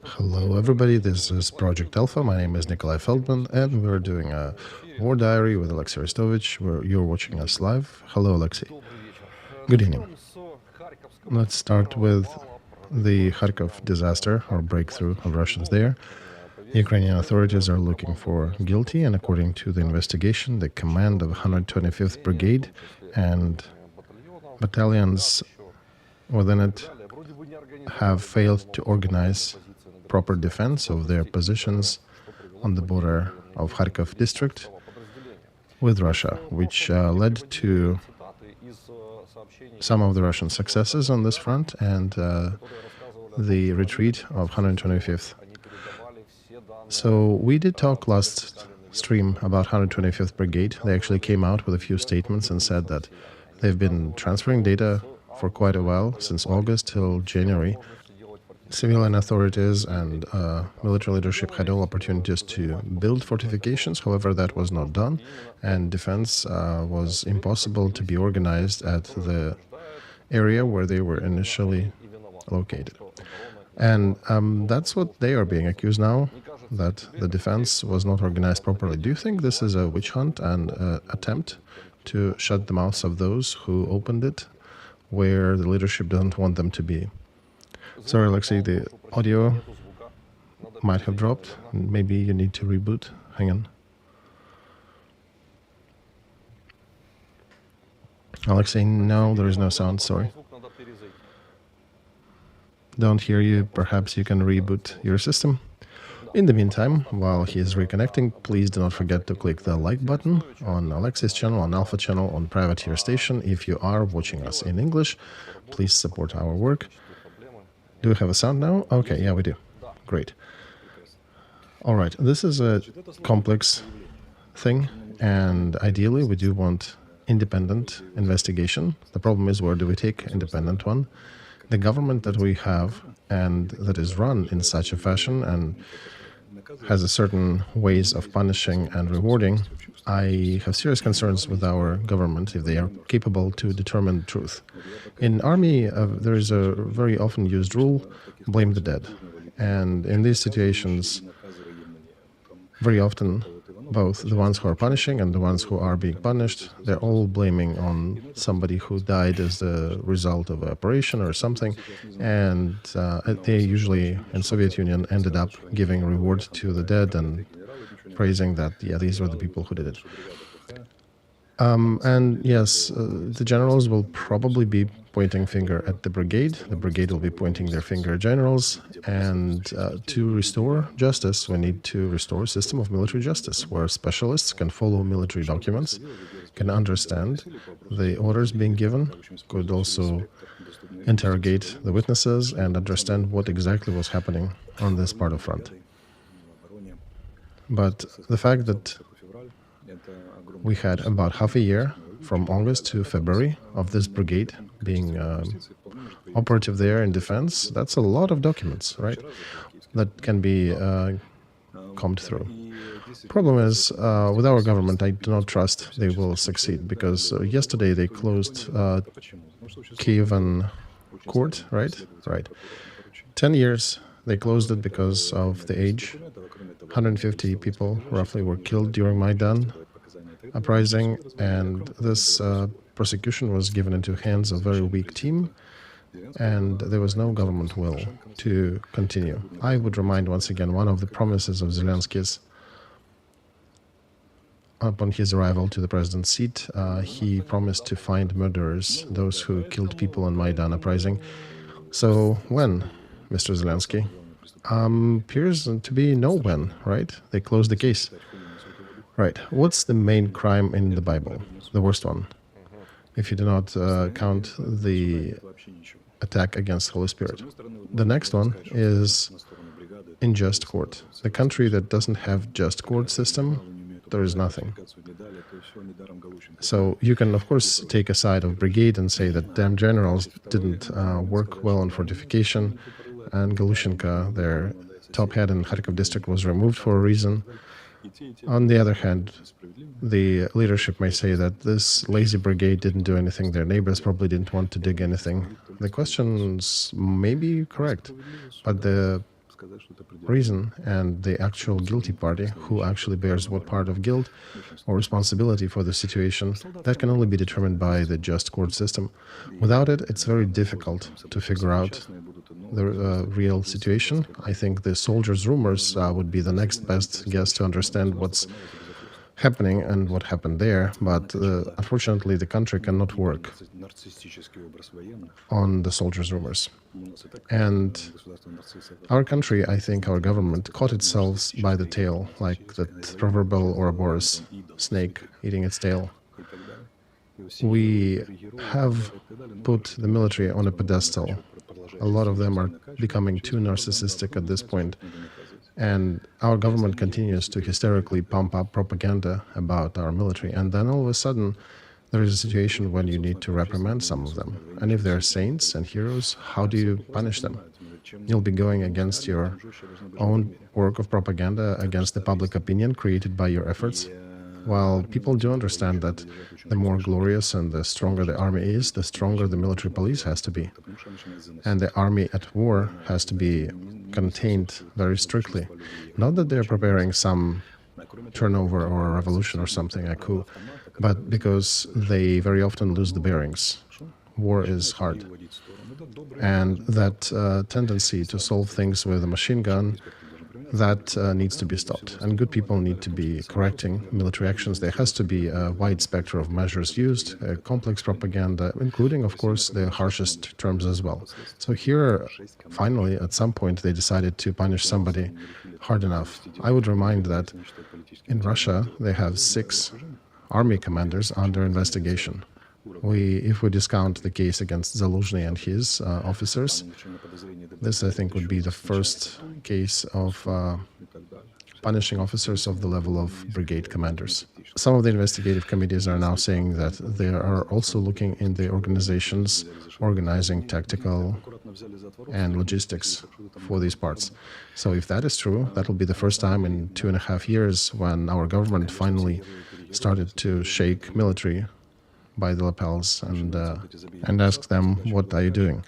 Hello everybody, this is Project Alpha. My name is Nikolai Feldman and we're doing a war diary with Alexey Arestovich where you're watching us live. Hello Alexey. Good evening. Let's start with the Kharkov disaster or breakthrough of Russians there. The Ukrainian authorities are looking for guilty, and according to the investigation, the command of 125th Brigade and battalions within it have failed to organize proper defense of their positions on the border of Kharkov district with Russia, which led to some of the Russian successes on this front and the retreat of 125th. So we did talk last stream about 125th Brigade. They actually came out with a few statements and said that they've been transferring data for quite a while, since August till January. Civilian authorities and military leadership had all opportunities to build fortifications. However, that was not done, and defense was impossible to be organized at the area where they were initially located. And that's what they are being accused now, that the defense was not organized properly. Do you think this is a witch hunt and attempt to shut the mouths of those who opened it, where the leadership doesn't want them to be? Sorry, Alexey, the audio might have dropped. Maybe you need to reboot. Hang on. Alexey, no, there is no sound, sorry. Don't hear you. Perhaps you can reboot your system. In the meantime, while he is reconnecting, please do not forget to click the like button on Alexey's channel, on Alpha channel, on Privateer Station. If you are watching us in English, please support our work. Do we have a sound now? Okay, yeah, we do. Great. All right, this is a complex thing, and ideally we do want independent investigation. The problem is, where do we take independent one? The government that we have and that is run in such a fashion and has a certain ways of punishing and rewarding, I have serious concerns with our government if they are capable to determine the truth. In army, there is a very often used rule, blame the dead. And in these situations, very often, both the ones who are punishing and the ones who are being punished, they're all blaming on somebody who died as the result of an operation or something, and they usually, in Soviet Union, ended up giving a reward to the dead and praising that, yeah, these were the people who did it. And yes, the generals will probably be pointing finger at the brigade will be pointing their finger at generals, and to restore justice, we need to restore a system of military justice, where specialists can follow military documents, can understand the orders being given, could also interrogate the witnesses and understand what exactly was happening on this part of front. But the fact that we had about half a year, from August to February, of this brigade being operative there in defense, that's a lot of documents, right, that can be combed through. Problem is, with our government, I do not trust they will succeed, because yesterday they closed Kievan court, right? 10 years they closed it because of the age. 150 people roughly were killed during Maidan uprising, and this prosecution was given into hands of a very weak team, and there was no government will to continue. I would remind once again, one of the promises of Zelensky's upon his arrival to the president's seat, he promised to find murderers, those who killed people in Maidan uprising. So when, Mr. Zelensky? Appears to be no when, right? They closed the case. Right. What's the main crime in the Bible? The worst one, if you do not count the attack against the Holy Spirit. The next one is unjust court. The country that doesn't have just court system, there is nothing. So you can, of course, take a side of brigade and say that damn generals didn't work well on fortification, and Galushenko, their top head in Kharkov district, was removed for a reason. On the other hand, the leadership may say that this lazy brigade didn't do anything, their neighbors probably didn't want to dig anything. The questions may be correct, but the reason, and the actual guilty party, who actually bears what part of guilt or responsibility for the situation, that can only be determined by the just court system. Without it, it's very difficult to figure out the real situation. I think the soldiers' rumors would be the next best guess to understand what's happening and what happened there, but unfortunately the country cannot work on the soldiers' rumors. And our country, I think our government, caught itself by the tail, like that proverbial Ouroboros snake eating its tail. We have put the military on a pedestal. A lot of them are becoming too narcissistic at this point. And our government continues to hysterically pump up propaganda about our military. And then all of a sudden, there is a situation when you need to reprimand some of them. And if they're saints and heroes, how do you punish them? You'll be going against your own work of propaganda, against the public opinion created by your efforts. While people do understand that the more glorious and the stronger the army is, the stronger the military police has to be. And the army at war has to be contained very strictly. Not that they're preparing some turnover or a revolution or something, a coup, but because they very often lose the bearings. War is hard. And that tendency to solve things with a machine gun, that needs to be stopped. And good people need to be correcting military actions. There has to be a wide spectrum of measures used, complex propaganda, including, of course, the harshest terms as well. So here, finally, at some point, they decided to punish somebody hard enough. I would remind that in Russia, they have 6 army commanders under investigation. If we discount the case against Zelensky and his officers, this, I think, would be the first case of punishing officers of the level of brigade commanders. Some of the investigative committees are now saying that they are also looking in the organizations organizing tactical and logistics for these parts. So if that is true, that will be the first time in 2.5 years when our government finally started to shake military by the lapels and ask them, what are you doing?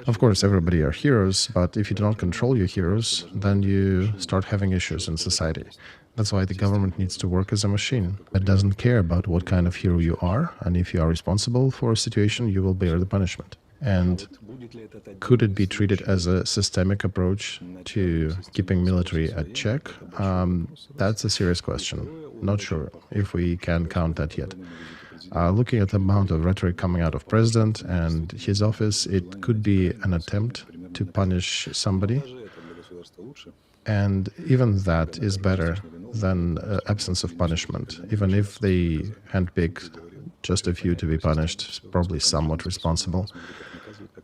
Of course, everybody are heroes, but if you do not control your heroes, then you start having issues in society. That's why the government needs to work as a machine. It doesn't care about what kind of hero you are, and if you are responsible for a situation, you will bear the punishment. And could it be treated as a systemic approach to keeping military at check? That's a serious question. Not sure if we can count that yet. Looking at the amount of rhetoric coming out of President and his office, it could be an attempt to punish somebody. And even that is better than absence of punishment. Even if they handpick just a few to be punished, probably somewhat responsible.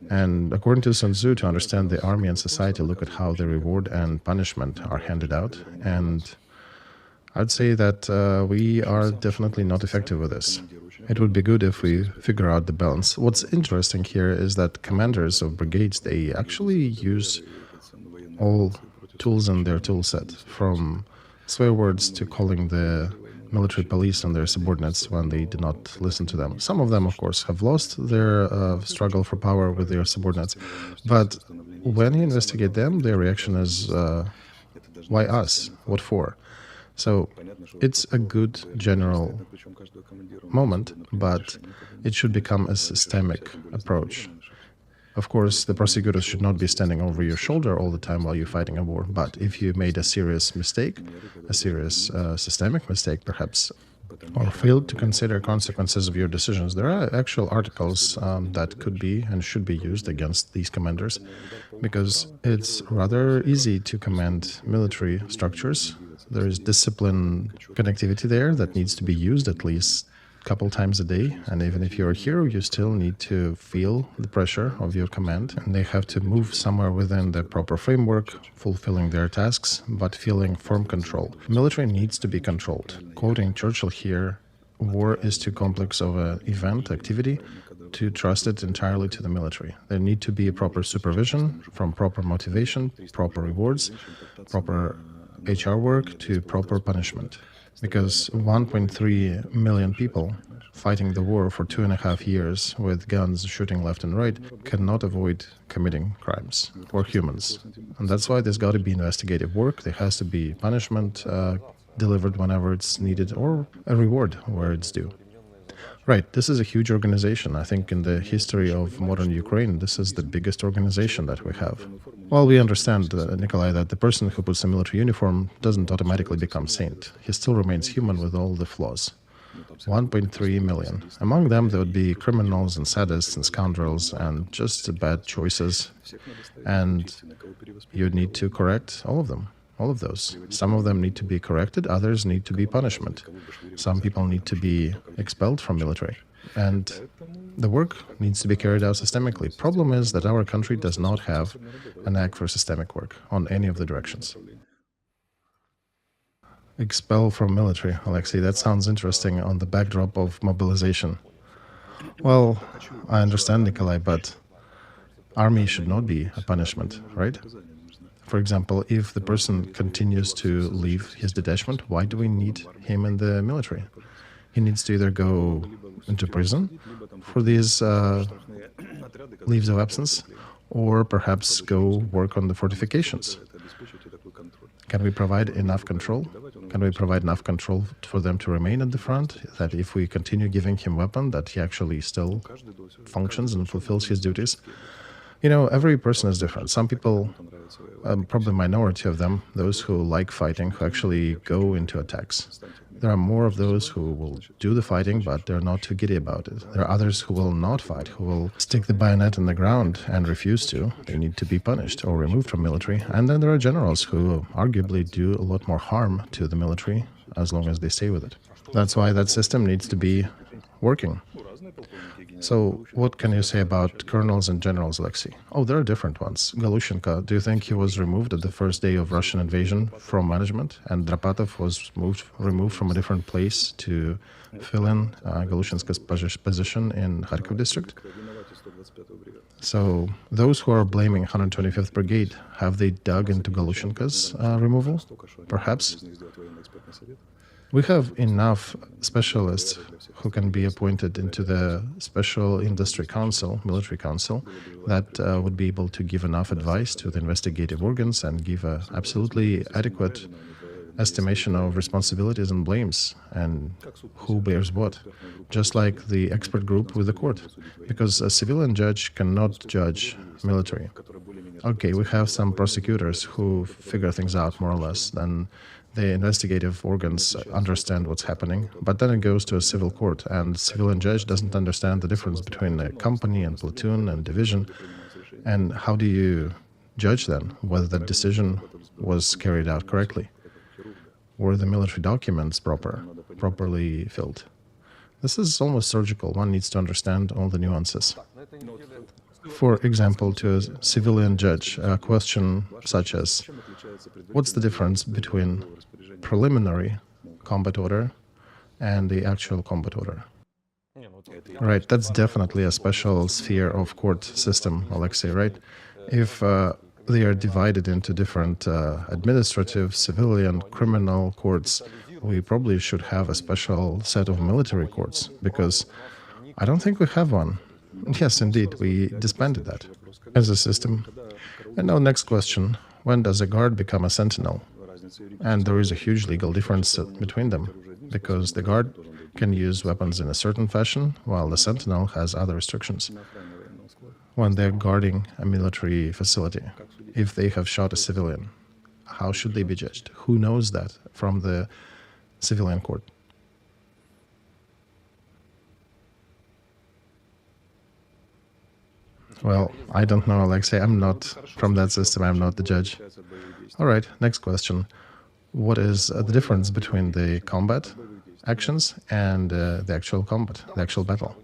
And according to Sun Tzu, to understand the army and society, look at how the reward and punishment are handed out. And I'd say that we are definitely not effective with this. It would be good if we figure out the balance. What's interesting here is that commanders of brigades, they actually use all tools in their tool set, from swear words to calling the military police and their subordinates when they do not listen to them. Some of them, of course, have lost their struggle for power with their subordinates. But when you investigate them, their reaction is, why us? What for? So it's a good general moment, but it should become a systemic approach. Of course, the prosecutors should not be standing over your shoulder all the time while you're fighting a war, but if you made a serious mistake, a serious systemic mistake perhaps, or failed to consider consequences of your decisions, there are actual articles that could be and should be used against these commanders, because it's rather easy to command military structures. There is discipline connectivity there that needs to be used at least a couple times a day, and even if you're a hero, you still need to feel the pressure of your command, and they have to move somewhere within the proper framework, fulfilling their tasks, but feeling firm control. Military needs to be controlled. Quoting Churchill here, war is too complex of an event, activity, to trust it entirely to the military. There need to be a proper supervision, from proper motivation, proper rewards, proper HR work to proper punishment. Because 1.3 million people fighting the war for 2.5 years with guns shooting left and right cannot avoid committing crimes. We're humans. And that's why there's got to be investigative work. There has to be punishment delivered whenever it's needed, or a reward where it's due. Right, this is a huge organization. I think in the history of modern Ukraine, this is the biggest organization that we have. Well, we understand, Nikolai, that the person who puts a military uniform doesn't automatically become saint. He still remains human with all the flaws. 1.3 million. Among them, there would be criminals and sadists and scoundrels and just bad choices. And you need to correct all of them. All of those. Some of them need to be corrected, others need to be punishment. Some people need to be expelled from military. And the work needs to be carried out systemically. Problem is that our country does not have an act for systemic work on any of the directions. Expel from military, Alexey, that sounds interesting on the backdrop of mobilization. Well, I understand, Nikolai, but army should not be a punishment, right? For example, if the person continues to leave his detachment, why do we need him in the military? He needs to either go into prison for these leaves of absence, or perhaps go work on the fortifications. Can we provide enough control? Can we provide enough control for them to remain at the front, that if we continue giving him weapon, that he actually still functions and fulfills his duties? You know, every person is different. Some people, probably a minority of them, those who like fighting, who actually go into attacks. There are more of those who will do the fighting, but they're not too giddy about it. There are others who will not fight, who will stick the bayonet in the ground and refuse to. They need to be punished or removed from military. And then there are generals who arguably do a lot more harm to the military as long as they stay with it. That's why that system needs to be working. So what can you say about colonels and generals, Alexey? Oh, there are different ones. Galushenko, do you think he was removed at the first day of Russian invasion from management, and Drapatov was removed from a different place to fill in Galushenko's position in Kharkov district? So those who are blaming 125th Brigade, have they dug into Galushenko's removal? Perhaps. We have enough specialists who can be appointed into the Special Industry Council, Military Council, that would be able to give enough advice to the investigative organs and give an absolutely adequate estimation of responsibilities and blames and who bears what, just like the expert group with the court, because a civilian judge cannot judge military. Okay, we have some prosecutors who figure things out more or less, then the investigative organs understand what's happening, but then it goes to a civil court, and civilian judge doesn't understand the difference between a company and platoon and division. And how do you judge then whether that decision was carried out correctly? Were the military documents properly filled? This is almost surgical. One needs to understand all the nuances. For example, to a civilian judge, a question such as, what's the difference between preliminary combat order and the actual combat order? Right, that's definitely a special sphere of court system, Alexey, right? If they are divided into different administrative, civilian, criminal courts, we probably should have a special set of military courts, because I don't think we have one. Yes, indeed, we disbanded that as a system. And now, next question, when does a guard become a sentinel? And there is a huge legal difference between them, because the guard can use weapons in a certain fashion, while the sentinel has other restrictions. When they're guarding a military facility, if they have shot a civilian, how should they be judged? Who knows that from the civilian court? Well, I don't know, Alexey. I'm not from that system. I'm not the judge. All right, next question. What is the difference between the combat actions and the actual combat, the actual battle?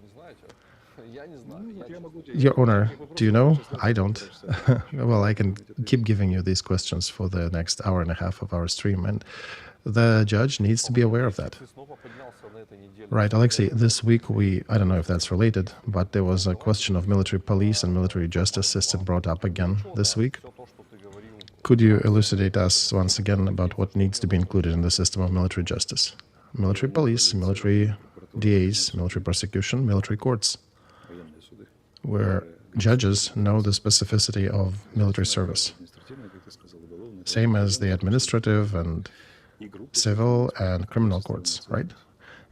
Your Honor, do you know? I don't. Well, I can keep giving you these questions for the next hour and a half of our stream, and the judge needs to be aware of that. Right, Alexey, this week I don't know if that's related, but there was a question of military police and military justice system brought up again this week. Could you elucidate us once again about what needs to be included in the system of military justice? Military police, military DAs, military prosecution, military courts, where judges know the specificity of military service, same as the administrative and civil and criminal courts, right?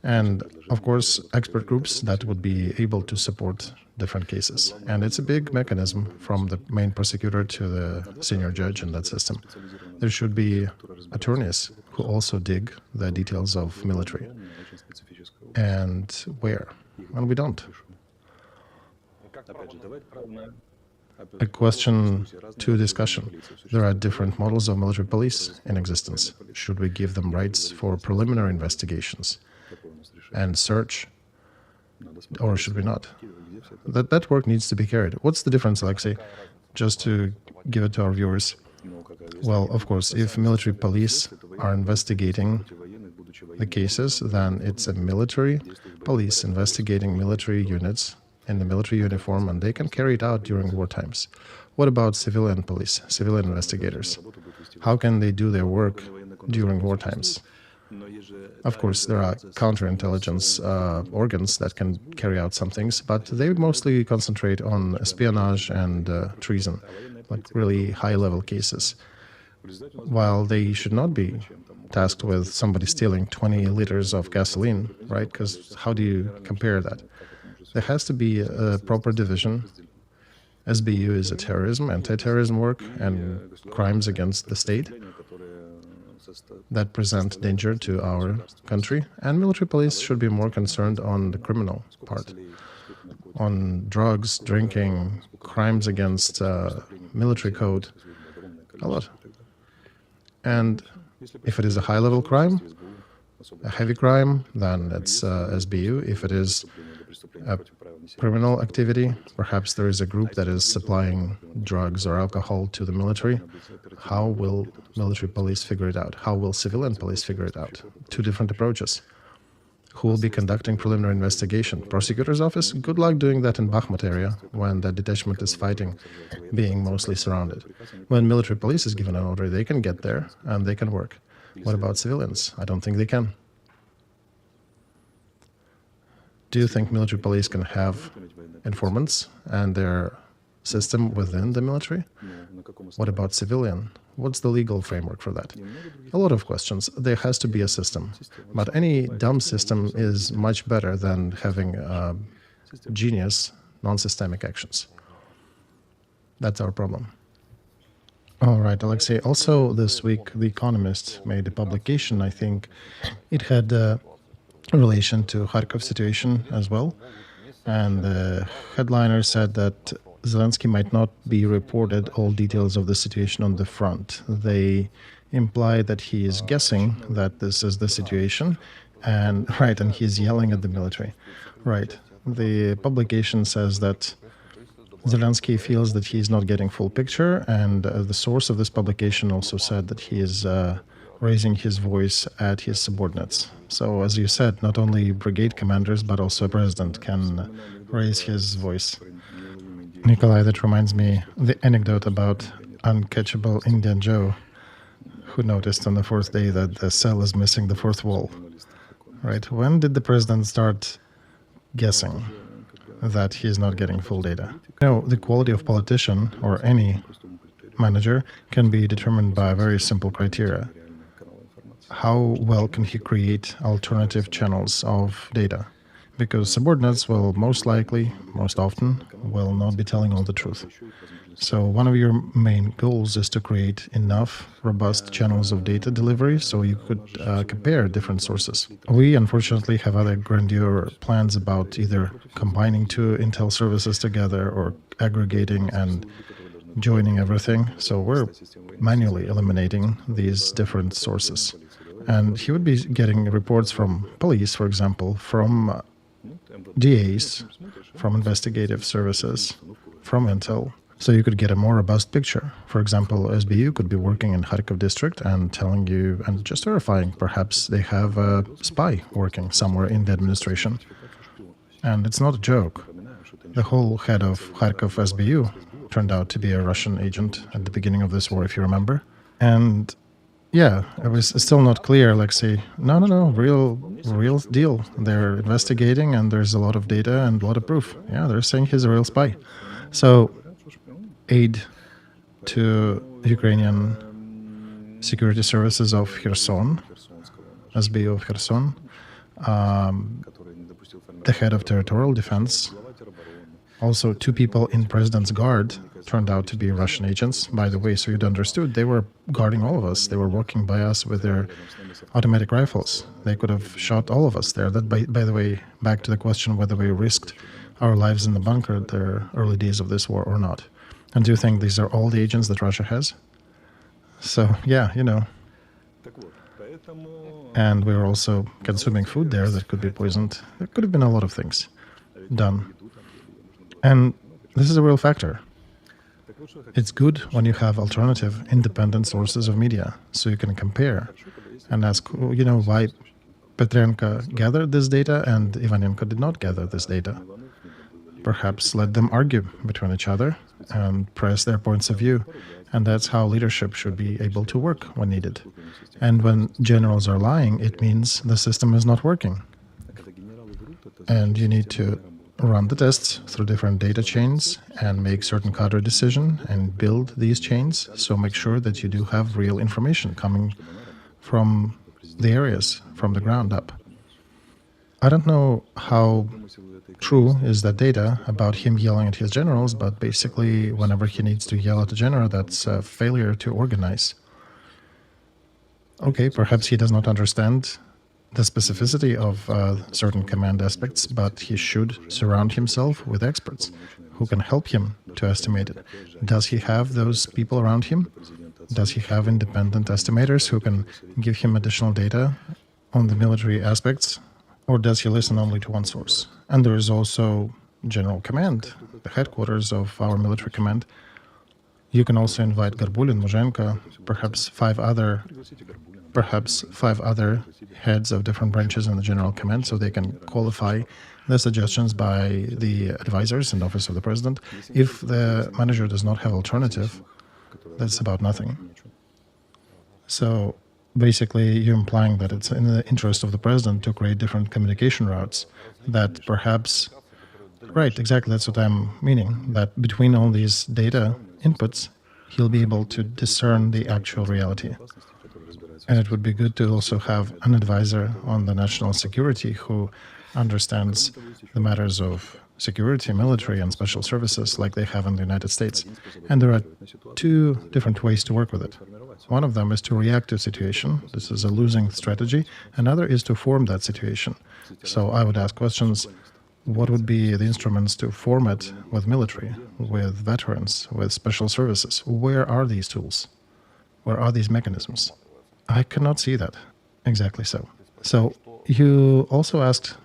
And of course, expert groups that would be able to support different cases. And it's a big mechanism from the main prosecutor to the senior judge in that system. There should be attorneys who also dig the details of military. And where? And we don't. A question to discussion. There are different models of military police in existence. Should we give them rights for preliminary investigations and search, or should we not? That work needs to be carried. What's the difference, Alexey? Just to give it to our viewers. Well, of course, if military police are investigating the cases, then it's a military police investigating military units in the military uniform, and they can carry it out during war times. What about civilian police, civilian investigators? How can they do their work during war times? Of course, there are counterintelligence organs that can carry out some things, but they mostly concentrate on espionage and treason, like really high-level cases, while they should not be tasked with somebody stealing 20 liters of gasoline, right? Because how do you compare that? There has to be a proper division. SBU is a terrorism, anti-terrorism work, and crimes against the state that present danger to our country. And military police should be more concerned on the criminal part, on drugs, drinking, crimes against military code, a lot. And if it is a high-level crime, a heavy crime, then it's SBU. If it is a criminal activity, perhaps there is a group that is supplying drugs or alcohol to the military. How will military police figure it out? How will civilian police figure it out? Two different approaches. Who will be conducting preliminary investigation? Prosecutor's office? Good luck doing that in Bakhmut area when the detachment is fighting, being mostly surrounded. When military police is given an order, they can get there and they can work. What about civilians? I don't think they can. Do you think military police can have informants and their system within the military? What about civilian? What's the legal framework for that? A lot of questions. There has to be a system. But any dumb system is much better than having genius, non-systemic actions. That's our problem. All right, Alexey. Also, this week, The Economist made a publication. I think it had relation to Kharkov situation as well. And the headliner said that Zelensky might not be reported all details of the situation on the front. They imply that he is guessing that this is the situation, and he's yelling at the military. Right. The publication says that Zelensky feels that he is not getting full picture, and the source of this publication also said that he is raising his voice at his subordinates. So, as you said, not only brigade commanders, but also a president can raise his voice. Nikolai, that reminds me the anecdote about uncatchable Indian Joe, who noticed on the fourth day that the cell is missing the fourth wall. Right? When did the president start guessing that he is not getting full data? The quality of politician or any manager can be determined by very simple criteria. How well can he create alternative channels of data? Because subordinates will most likely, most often, will not be telling all the truth. So one of your main goals is to create enough robust channels of data delivery so you could compare different sources. We unfortunately have other grandeur plans about either combining two intel services together or aggregating and joining everything. So we're manually eliminating these different sources. And he would be getting reports from police, for example, from DAs, from investigative services, from intel, so you could get a more robust picture. For example, SBU could be working in Kharkov district and telling you, and just verifying, perhaps they have a spy working somewhere in the administration. And it's not a joke. The whole head of Kharkov SBU turned out to be a Russian agent at the beginning of this war, if you remember. And Yeah, it was still not clear, Alexey. No, real deal. They're investigating and there's a lot of data and a lot of proof. Yeah, they're saying he's a real spy. So, aid to Ukrainian security services of Kherson, SBU of Kherson, the head of territorial defense. Also, two people in President's Guard turned out to be Russian agents, by the way, so you'd understood. They were guarding all of us. They were walking by us with their automatic rifles. They could have shot all of us there. That, by the way, back to the question whether we risked our lives in the bunker at the early days of this war or not. And do you think these are all the agents that Russia has? So, yeah, And we were also consuming food there that could be poisoned. There could have been a lot of things done. And this is a real factor. It's good when you have alternative, independent sources of media, so you can compare and ask, why Petrenko gathered this data and Ivanenko did not gather this data. Perhaps let them argue between each other and press their points of view. And that's how leadership should be able to work when needed. And when generals are lying, it means the system is not working. And you need to run the tests through different data chains and make certain cadre decision and build these chains. So make sure that you do have real information coming from the areas, from the ground up. I don't know how true is that data about him yelling at his generals, but basically whenever he needs to yell at a general, that's a failure to organize. Okay, perhaps he does not understand the specificity of certain command aspects, but he should surround himself with experts who can help him to estimate it. Does he have those people around him? Does he have independent estimators who can give him additional data on the military aspects? Or does he listen only to one source? And there is also General Command, the headquarters of our military command. You can also invite Garbulin, Muzhenko, perhaps five other heads of different branches in the General Command, so they can qualify the suggestions by the advisors and Office of the President. If the manager does not have alternative, that's about nothing. So basically, you're implying that it's in the interest of the President to create different communication routes that perhaps... Right, exactly, that's what I'm meaning, that between all these data inputs, he'll be able to discern the actual reality. And it would be good to also have an advisor on the national security who understands the matters of security, military, and special services like they have in the United States. And there are two different ways to work with it. One of them is to react to a situation. This is a losing strategy. Another is to form that situation. So I would ask questions, what would be the instruments to form it with military, with veterans, with special services? Where are these tools? Where are these mechanisms? I cannot see that. Exactly so. So you also asked,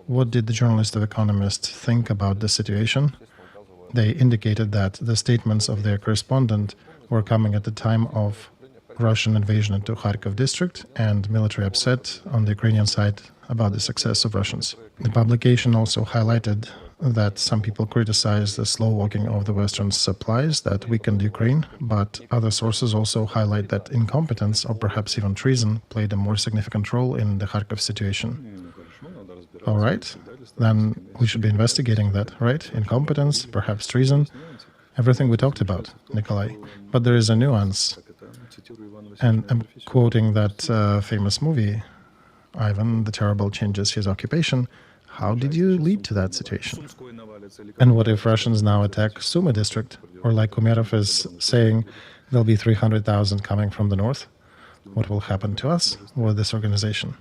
what did the journalists of Economist think about the situation? They indicated that the statements of their correspondent were coming at the time of Russian invasion into Kharkov district and military upset on the Ukrainian side about the success of Russians. The publication also highlighted that some people criticized the slow walking of the Western supplies that weakened Ukraine, but other sources also highlight that incompetence or perhaps even treason played a more significant role in the Kharkov situation. All right, then we should be investigating that, right? Incompetence, perhaps treason, everything we talked about, Nikolai. But there is a nuance, and I'm quoting that famous movie, Ivan the Terrible changes his occupation. How did you lead to that situation? And what if Russians now attack Sumy district? Or like Umerov is saying, there'll be 300,000 coming from the north? What will happen to us with this organization?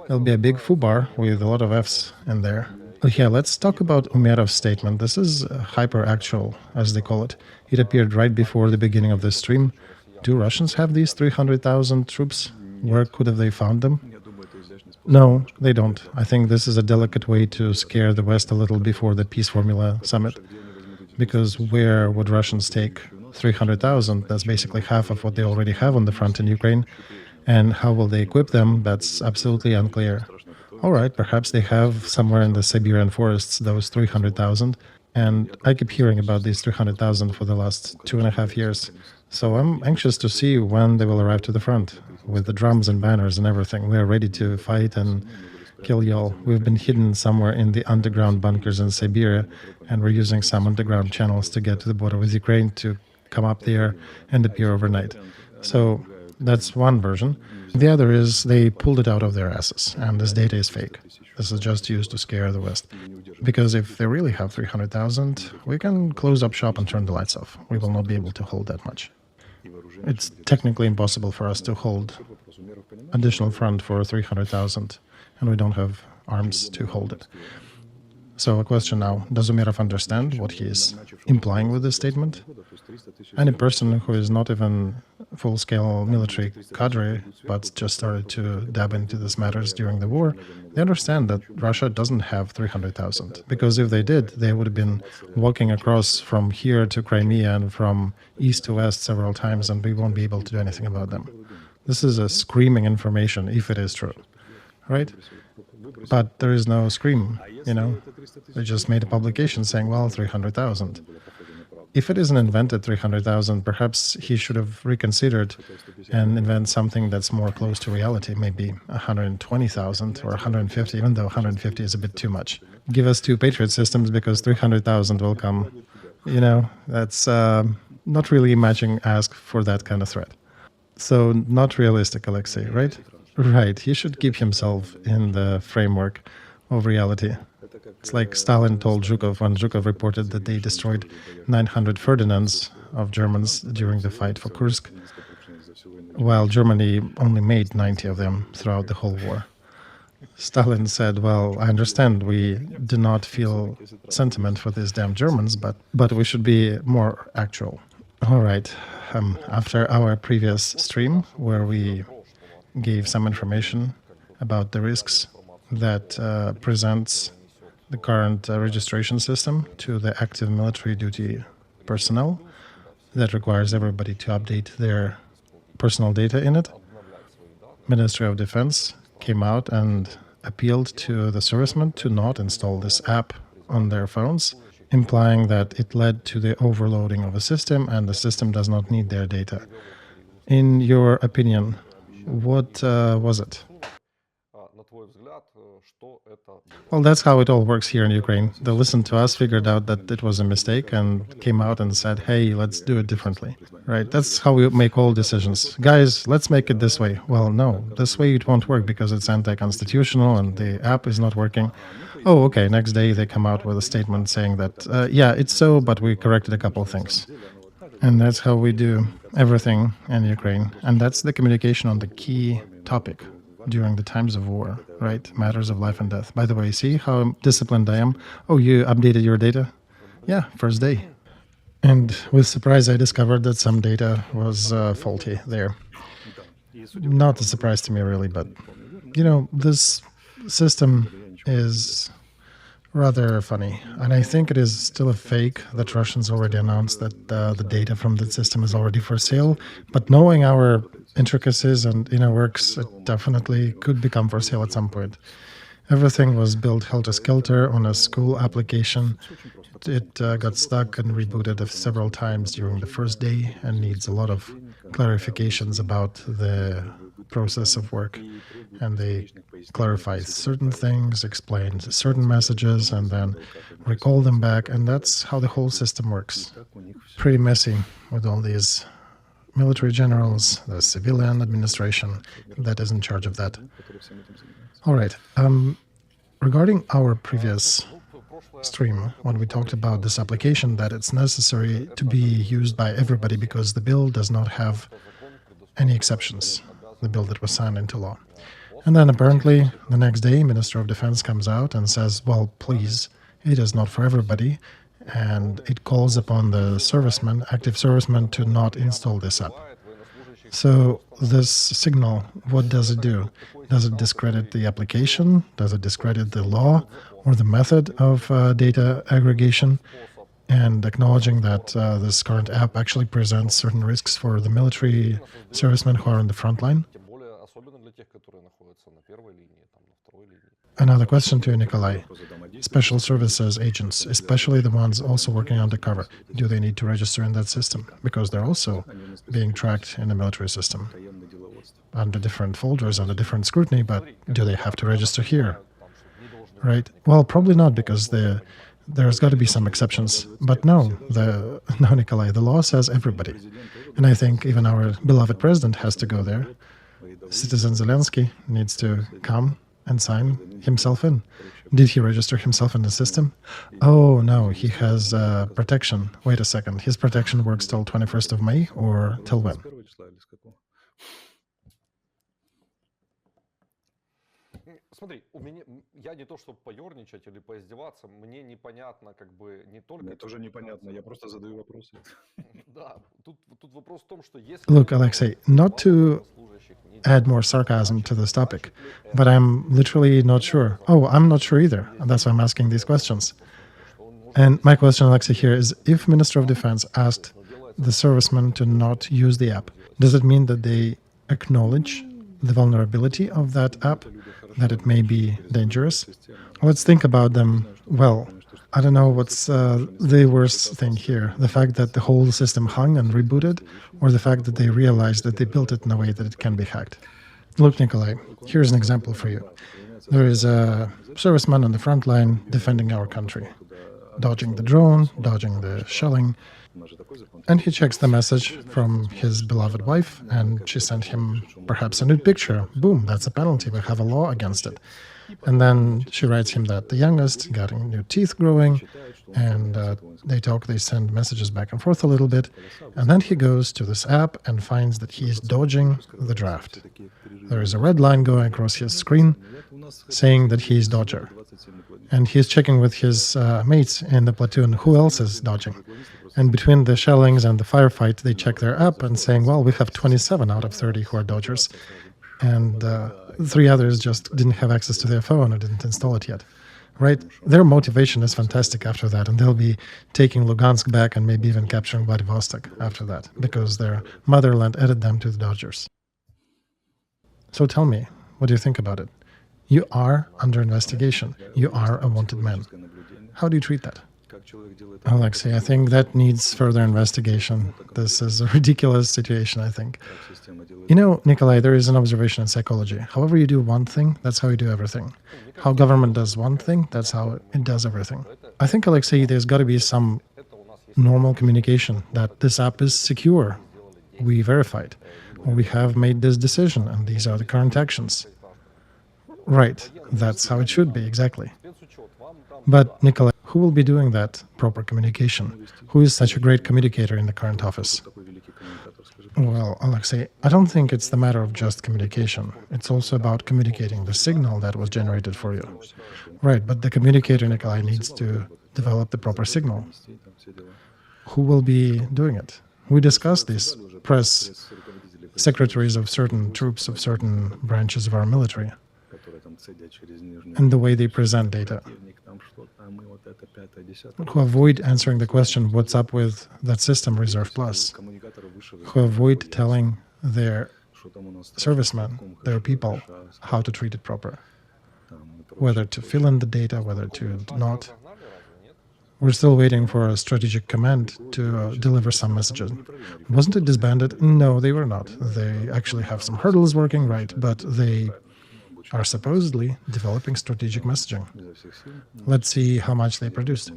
There'll be a big foobar with a lot of Fs in there. Yeah, let's talk about Umerov's statement. This is hyper-actual, as they call it. It appeared right before the beginning of this stream. Do Russians have these 300,000 troops? Where could have they found them? No, they don't. I think this is a delicate way to scare the West a little before the Peace Formula Summit. Because where would Russians take 300,000? That's basically half of what they already have on the front in Ukraine. And how will they equip them? That's absolutely unclear. All right, perhaps they have somewhere in the Siberian forests those 300,000. And I keep hearing about these 300,000 for the last 2.5 years. So I'm anxious to see when they will arrive to the front with the drums and banners and everything. We are ready to fight and kill y'all. We've been hidden somewhere in the underground bunkers in Siberia, and we're using some underground channels to get to the border with Ukraine to come up there and appear overnight. So that's one version. The other is they pulled it out of their asses, and this data is fake. This is just used to scare the West. Because if they really have 300,000, we can close up shop and turn the lights off. We will not be able to hold that much. It's technically impossible for us to hold additional front for 300,000, and we don't have arms to hold it. So a question now, does Umerov understand what he is implying with this statement? Any person who is not even full-scale military cadre, but just started to dab into these matters during the war, they understand that Russia doesn't have 300,000. Because if they did, they would have been walking across from here to Crimea and from east to west several times, and we won't be able to do anything about them. This is a screaming information, if it is true, right? But there is no scream, you know. They just made a publication saying, well, 300,000. If it is an invented 300,000, perhaps he should have reconsidered and invent something that's more close to reality, maybe 120,000 or 150, even though 150 is a bit too much. Give us 2 Patriot systems because 300,000 will come. You know, that's not really matching ask for that kind of threat. So not realistic, Alexey, right? Right, he should keep himself in the framework of reality. It's like Stalin told Zhukov when Zhukov reported that they destroyed 900 Ferdinands of Germans during the fight for Kursk, while Germany only made 90 of them throughout the whole war. Stalin said, well, I understand we do not feel sentiment for these damn Germans, but we should be more actual. All right, after our previous stream, where we gave some information about the risks that presents the current registration system to the active military duty personnel, that requires everybody to update their personal data in it. Ministry of Defense came out and appealed to the servicemen to not install this app on their phones, implying that it led to the overloading of a system and the system does not need their data. In your opinion, what was it? Well, that's how it all works here in Ukraine. They listened to us, figured out that it was a mistake, and came out and said, hey, let's do it differently. Right? That's how we make all decisions. Guys, let's make it this way. Well, no, this way it won't work because it's anti-constitutional and the app is not working. Oh, okay, next day they come out with a statement saying that, yeah, it's so, but we corrected a couple of things. And that's how we do everything in Ukraine. And that's the communication on the key topic during the times of war, right? Matters of life and death. By the way, see how disciplined I am? Oh, you updated your data? Yeah, first day. And with surprise, I discovered that some data was faulty there. Not a surprise to me, really, but, you know, this system is rather funny. And I think it is still a fake that Russians already announced that the data from the system is already for sale. But knowing our intricacies and inner works, it definitely could become for sale at some point. Everything was built helter-skelter on a school application. It got stuck and rebooted several times during the first day and needs a lot of clarifications about the process of work. And they clarify certain things, explain certain messages, and then recall them back. And that's how the whole system works. Pretty messy with all these military generals, the civilian administration that is in charge of that. All right. Regarding our previous stream, when we talked about this application, that it's necessary to be used by everybody because the bill does not have any exceptions, the bill that was signed into law. And then apparently the next day, Minister of Defense comes out and says, well, please, it is not for everybody. And it calls upon the servicemen, active servicemen, to not install this app. So this signal, what does it do? Does it discredit the application? Does it discredit the law or the method of data aggregation? And acknowledging that this current app actually presents certain risks for the military servicemen who are on the front line? Another question to you, Nikolai. special services agents, especially the ones also working undercover, do they need to register in that system? Because they're also being tracked in the military system under different folders, under different scrutiny, but do they have to register here? Right? Well, probably not, because there's got to be some exceptions. But no, Nikolai, the law says everybody. And I think even our beloved president has to go there. Citizen Zelensky needs to come and sign himself in. Did he register himself in the system? Oh, no, he has protection. Wait a second. His protection works till 21st of May or till when? Смотри, я не то, чтобы поерничать или поиздеваться, мне непонятно, как бы, не только... Мне тоже непонятно, я просто задаю вопросы. Да, тут вопрос в том, что если... Look, Alexey, not to add more sarcasm to this topic, but I'm literally not sure. Oh, I'm not sure either, and that's why I'm asking these questions. And my question, Alexey, here is, if Minister of Defense asked the servicemen to not use the app, does it mean that they acknowledge the vulnerability of that app, that it may be dangerous? Let's think about them. Well, I don't know what's the worst thing here, the fact that the whole system hung and rebooted, or the fact that they realized that they built it in a way that it can be hacked. Look, Nikolai, here's an example for you. There is a serviceman on the front line defending our country, dodging the drone, dodging the shelling, and he checks the message from his beloved wife, and she sent him perhaps a nude picture. Boom, that's a penalty. We have a law against it. And then she writes him that the youngest got new teeth growing, and they send messages back and forth a little bit. And then he goes to this app and finds that he is dodging the draft. There is a red line going across his screen saying that he is dodger. And he's checking with his mates in the platoon who else is dodging. And between the shellings and the firefight, they check their app and saying, well, we have 27 out of 30 who are dodgers. And 3 others just didn't have access to their phone or didn't install it yet. Right? Their motivation is fantastic after that, and they'll be taking Lugansk back and maybe even capturing Vladivostok after that, because their motherland added them to the dodgers. So tell me, what do you think about it? You are under investigation. You are a wanted man. How do you treat that? Alexey, I think that needs further investigation. This is a ridiculous situation, I think. You know, Nikolai, there is an observation in psychology. However you do one thing, that's how you do everything. How government does one thing, that's how it does everything. I think, Alexey, there's got to be some normal communication that this app is secure. We verified, or we have made this decision, and these are the current actions. Right, that's how it should be, exactly. But, Nikolai, who will be doing that proper communication? Who is such a great communicator in the current office? Well, Alexey, I don't think it's the matter of just communication. It's also about communicating the signal that was generated for you. Right, but the communicator, Nikolai, needs to develop the proper signal. Who will be doing it? We discussed this, press secretaries of certain troops of certain branches of our military, and the way they present data, who avoid answering the question, what's up with that system, Reserve Plus, who avoid telling their servicemen, their people, how to treat it proper, whether to fill in the data, whether to not. We're still waiting for a strategic command to deliver some messages. Wasn't it disbanded? No, they were not. They actually have some hurdles working, right, but they are supposedly developing strategic messaging. Let's see how much they produced.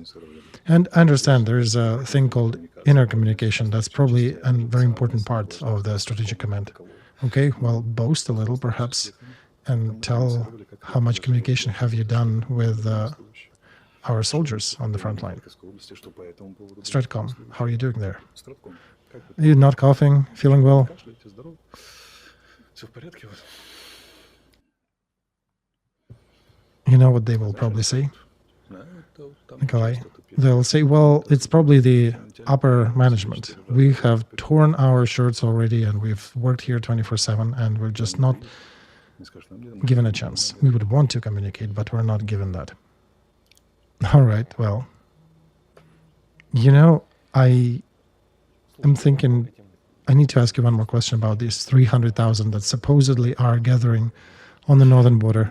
And I understand there is a thing called inner communication. That's probably a very important part of the strategic command. Okay, well, boast a little, perhaps, and tell how much communication have you done with our soldiers on the front line. Stratcom, how are you doing there? Are you not coughing? Feeling well? You know what they will probably say, Nikolai? They'll say, well, it's probably the upper management. We have torn our shirts already, and we've worked here 24/7, and we're just not given a chance. We would want to communicate, but we're not given that. All right, well, you know, I am thinking I need to ask you one more question about these 300,000 that supposedly are gathering on the northern border.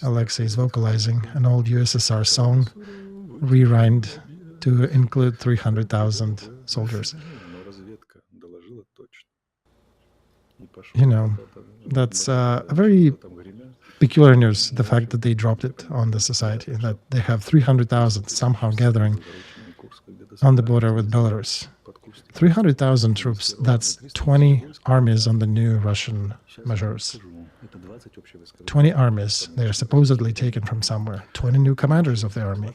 Alexey is vocalizing an old USSR song, rewrite to include 300,000 soldiers. You know, that's a very peculiar news, the fact that they dropped it on the society, that they have 300,000 somehow gathering on the border with Belarus. 300,000 troops, that's 20 armies on the new Russian measures. 20 armies, they are supposedly taken from somewhere. 20 new commanders of the army,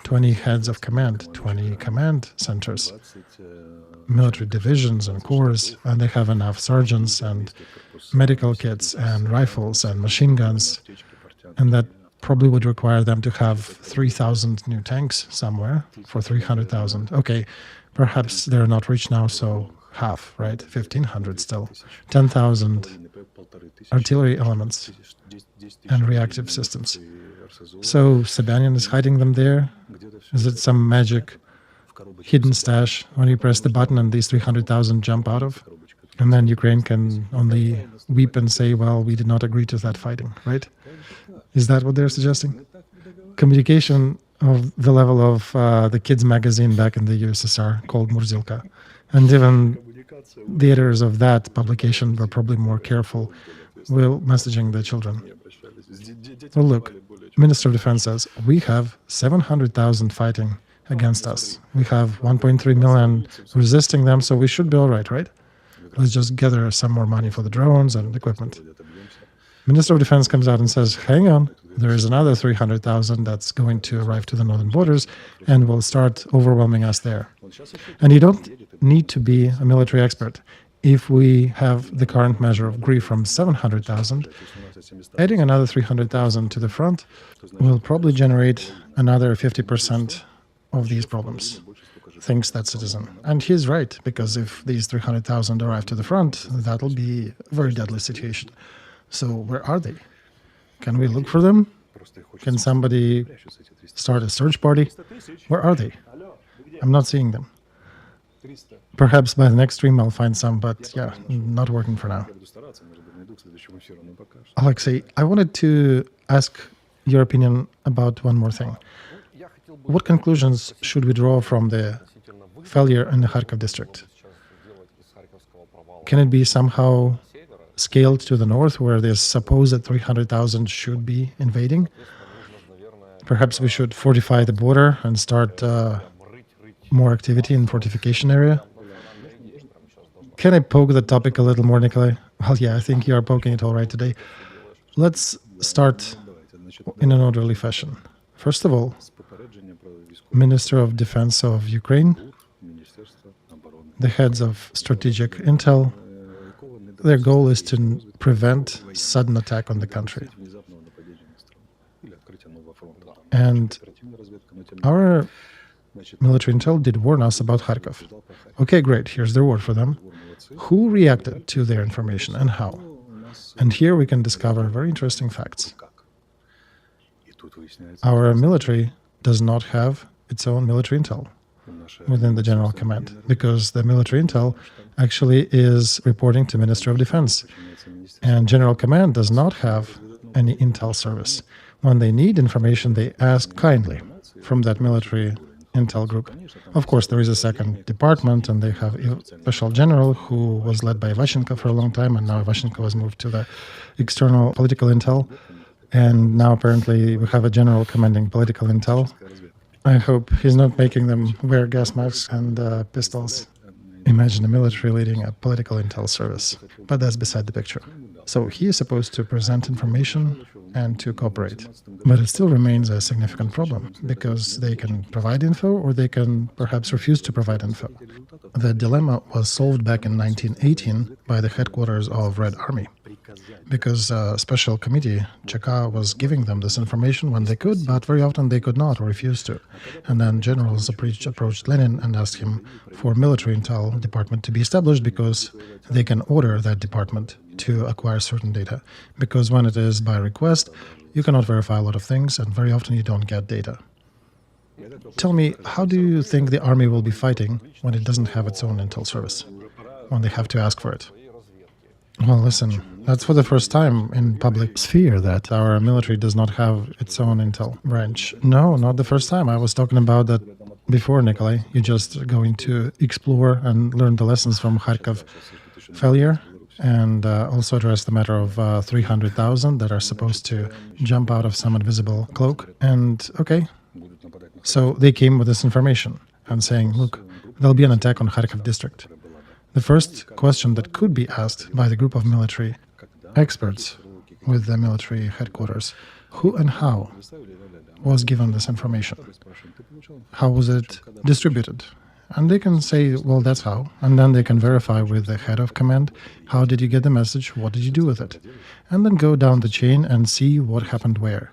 20 heads of command, 20 command centers, military divisions and corps, and they have enough sergeants and medical kits and rifles and machine guns, and that probably would require them to have 3,000 new tanks somewhere for 300,000. Okay, perhaps they're not rich now, so half, right? 1,500 still. 10,000 artillery elements and reactive systems. So Sobyanin is hiding them there? Is it some magic hidden stash when you press the button and these 300,000 jump out of? And then Ukraine can only weep and say, well, we did not agree to that fighting, right? Is that what they're suggesting? Communication of the level of the kids' magazine back in the USSR called Murzilka. And even the editors of that publication were probably more careful with messaging the children. Well, look, Minister of Defense says, we have 700,000 fighting against us. We have 1.3 million resisting them, so we should be all right, right? Let's just gather some more money for the drones and equipment. Minister of Defense comes out and says, hang on, there is another 300,000 that's going to arrive to the northern borders and will start overwhelming us there. And you don't need to be a military expert. If we have the current measure of GRI from 700,000, adding another 300,000 to the front will probably generate another 50% of these problems, thinks that citizen. And he's right, because if these 300,000 arrive to the front, that'll be a very deadly situation. So where are they? Can we look for them? Can somebody start a search party? Where are they? I'm not seeing them. Perhaps by the next stream I'll find some, but yeah, not working for now. Alexey, I wanted to ask your opinion about one more thing. What conclusions should we draw from the failure in the Kharkov district? Can it be somehow scaled to the north, where there's supposed 300,000 should be invading? Perhaps we should fortify the border and start more activity in fortification area. Can I poke the topic a little more, Nikolai? Well, yeah, I think you are poking it all right today. Let's start in an orderly fashion. First of all, Minister of Defense of Ukraine, the heads of strategic intel, their goal is to prevent sudden attack on the country. And our military intel did warn us about Kharkov. Okay, great, here's the reward for them. Who reacted to their information and how? And here we can discover very interesting facts. Our military does not have its own military intel within the General Command, because the military intel actually is reporting to Minister of Defense. And General Command does not have any intel service. When they need information, they ask kindly from that military intel group. Of course, there is a second department, and they have a special general who was led by Ivashchenko for a long time, and now Ivashchenko was moved to the external political intel. And now apparently we have a general commanding political intel. I hope he's not making them wear gas masks and pistols. Imagine a military leading a political intel service. But that's beside the picture. So he is supposed to present information and to cooperate. But it still remains a significant problem, because they can provide info or they can perhaps refuse to provide info. The dilemma was solved back in 1918 by the headquarters of Red Army, because a special committee, Cheka, was giving them this information when they could, but very often they could not or refused to. And then generals approached Lenin and asked him for military intel department to be established, because they can order that department to acquire certain data. Because when it is by request, you cannot verify a lot of things, and very often you don't get data. Tell me, how do you think the army will be fighting when it doesn't have its own intel service, when they have to ask for it? Well, listen, that's for the first time in public sphere that our military does not have its own intel branch. No, not the first time. I was talking about that before, Nikolai. You're just going to explore and learn the lessons from Kharkov failure and also address the matter of 300,000 that are supposed to jump out of some invisible cloak. And okay, so they came with this information and saying, look, there'll be an attack on Kharkov district. The first question that could be asked by the group of military experts with the military headquarters, who and how was given this information? How was it distributed? And they can say, well, that's how. And then they can verify with the head of command, how did you get the message? What did you do with it? And then go down the chain and see what happened where.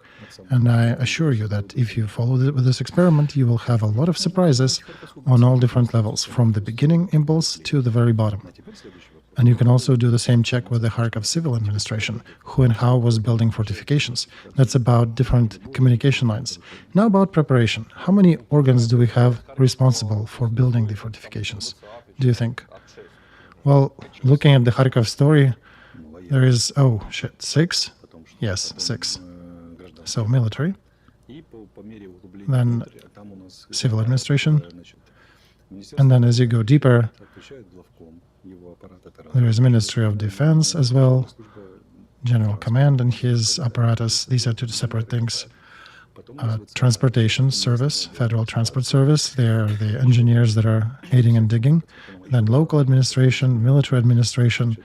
And I assure you that if you follow with this experiment, you will have a lot of surprises on all different levels, from the beginning impulse to the very bottom. And you can also do the same check with the Kharkov civil administration, who and how was building fortifications. That's about different communication lines. Now about preparation. How many organs do we have responsible for building the fortifications, do you think? Well, looking at the Kharkov story, there is, 6? Yes, 6. So military, then civil administration, and then as you go deeper, there is Ministry of Defense as well, General Command and his apparatus. These are two separate things. Transportation Service, Federal Transport Service, they are the engineers that are aiding and digging. Then local administration, military administration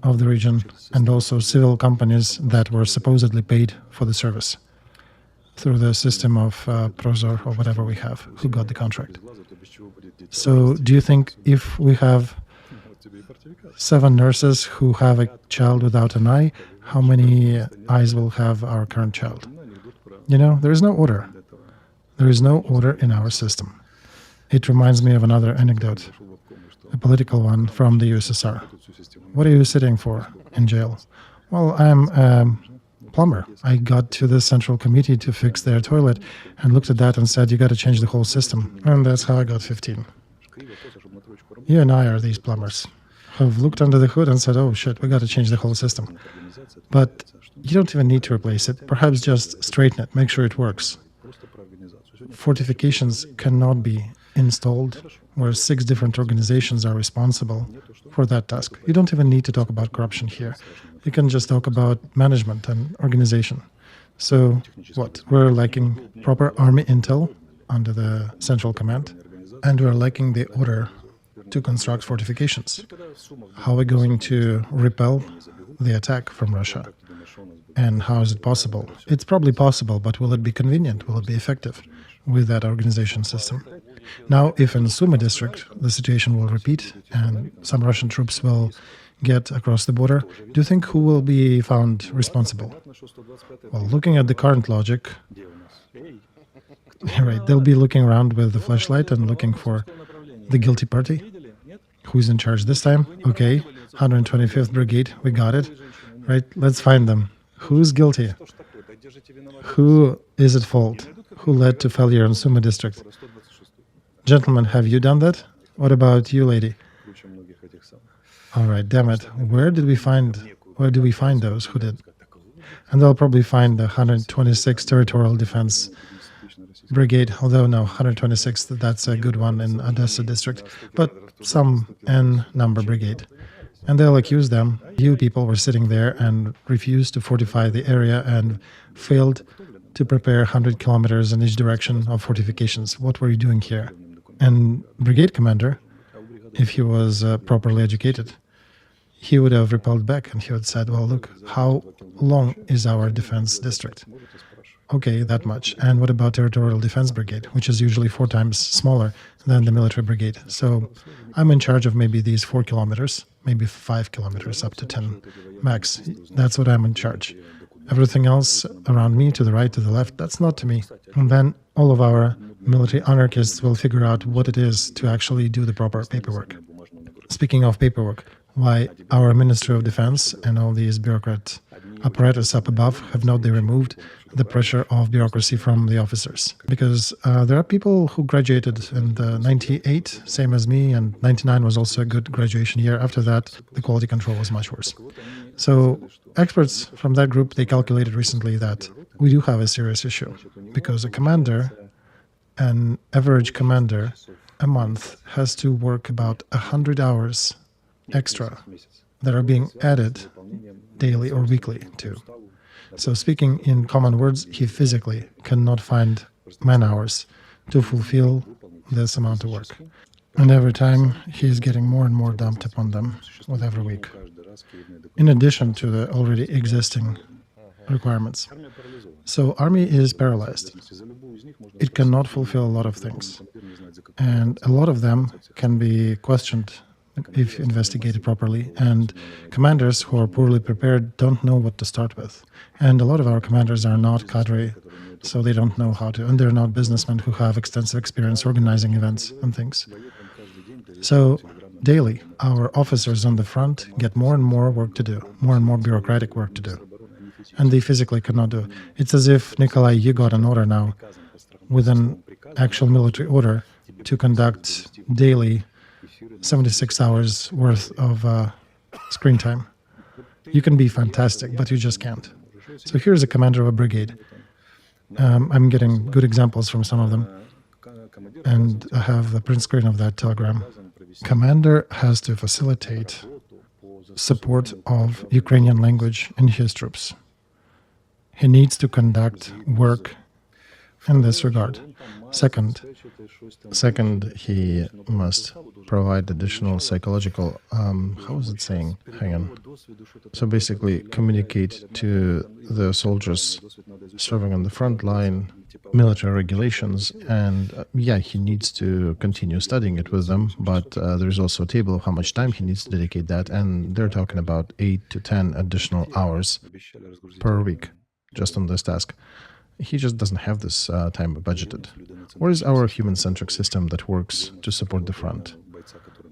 of the region, and also civil companies that were supposedly paid for the service through the system of Prozor or whatever we have, who got the contract. So do you think if we have 7 nurses who have a child without an eye, how many eyes will have our current child? You know, there is no order. There is no order in our system. It reminds me of another anecdote, a political one from the USSR. What are you sitting for in jail? Well, I'm a plumber. I got to the central committee to fix their toilet and looked at that and said, you got to change the whole system. And that's how I got 15. You and I are these plumbers who've looked under the hood and said, oh shit, we got to change the whole system. But you don't even need to replace it. Perhaps just straighten it, make sure it works. Fortifications cannot be installed where 6 different organizations are responsible for that task. You don't even need to talk about corruption here. You can just talk about management and organization. So what? We're lacking proper army intel under the central command, and we're lacking the order to construct fortifications. How are we going to repel the attack from Russia? And how is it possible? It's probably possible, but will it be convenient? Will it be effective with that organization system? Now, if in Sumy district the situation will repeat and some Russian troops will get across the border, do you think who will be found responsible? Well, looking at the current logic, right, they'll be looking around with the flashlight and looking for the guilty party. Who's in charge this time? Okay, 125th Brigade, we got it. Right, let's find them. Who's guilty? Who is at fault? Who led to failure in Sumy district? Gentlemen, have you done that? What about you, lady? All right, damn it. Where do we find those who did? And they'll probably find the 126th Territorial Defense Brigade, although no, 126th, that's a good one in Odessa district, but some N number brigade. And they'll accuse them. You people were sitting there and refused to fortify the area and failed to prepare 100 kilometers in each direction of fortifications. What were you doing here? And brigade commander, if he was properly educated, he would have repelled back and he would have said, well, look, how long is our defense district? Okay, that much. And what about Territorial Defense Brigade, which is usually 4 times smaller than the military brigade? So I'm in charge of maybe these 4 kilometers, maybe 5 kilometers, up to 10 max. That's what I'm in charge. Everything else around me, to the right, to the left, that's not to me. And then all of our military anarchists will figure out what it is to actually do the proper paperwork. Speaking of paperwork, why our Ministry of Defense and all these bureaucrat apparatus up above have not they removed the pressure of bureaucracy from the officers. Because there are people who graduated in the 98, same as me, and 99 was also a good graduation year. After that, the quality control was much worse. So experts from that group, they calculated recently that we do have a serious issue, because a commander, an average commander, a month has to work about 100 hours extra that are being added daily or weekly too. So speaking in common words, he physically cannot find man-hours to fulfill this amount of work. And every time he is getting more and more dumped upon them with every week, in addition to the already existing requirements. So army is paralyzed. It cannot fulfill a lot of things. And a lot of them can be questioned if investigated properly. And commanders who are poorly prepared don't know what to start with. And a lot of our commanders are not cadre, so they don't know how to, and they're not businessmen who have extensive experience organizing events and things. So daily, our officers on the front get more and more work to do, more and more bureaucratic work to do. And they physically cannot do it. It's as if, Nikolai, you got an order now, with an actual military order, to conduct daily 76 hours worth of screen time. You can be fantastic, but you just can't. So here's a commander of a brigade. I'm getting good examples from some of them. And I have the print screen of that telegram. Commander has to facilitate support of Ukrainian language in his troops. He needs to conduct work in this regard. Second, he must provide additional psychological, how is it saying? Hang on. So basically communicate to the soldiers serving on the front line military regulations, and yeah, he needs to continue studying it with them, but there's also a table of how much time he needs to dedicate that, and they're talking about 8 to 10 additional hours per week just on this task. He just doesn't have this time budgeted. Where is our human-centric system that works to support the front?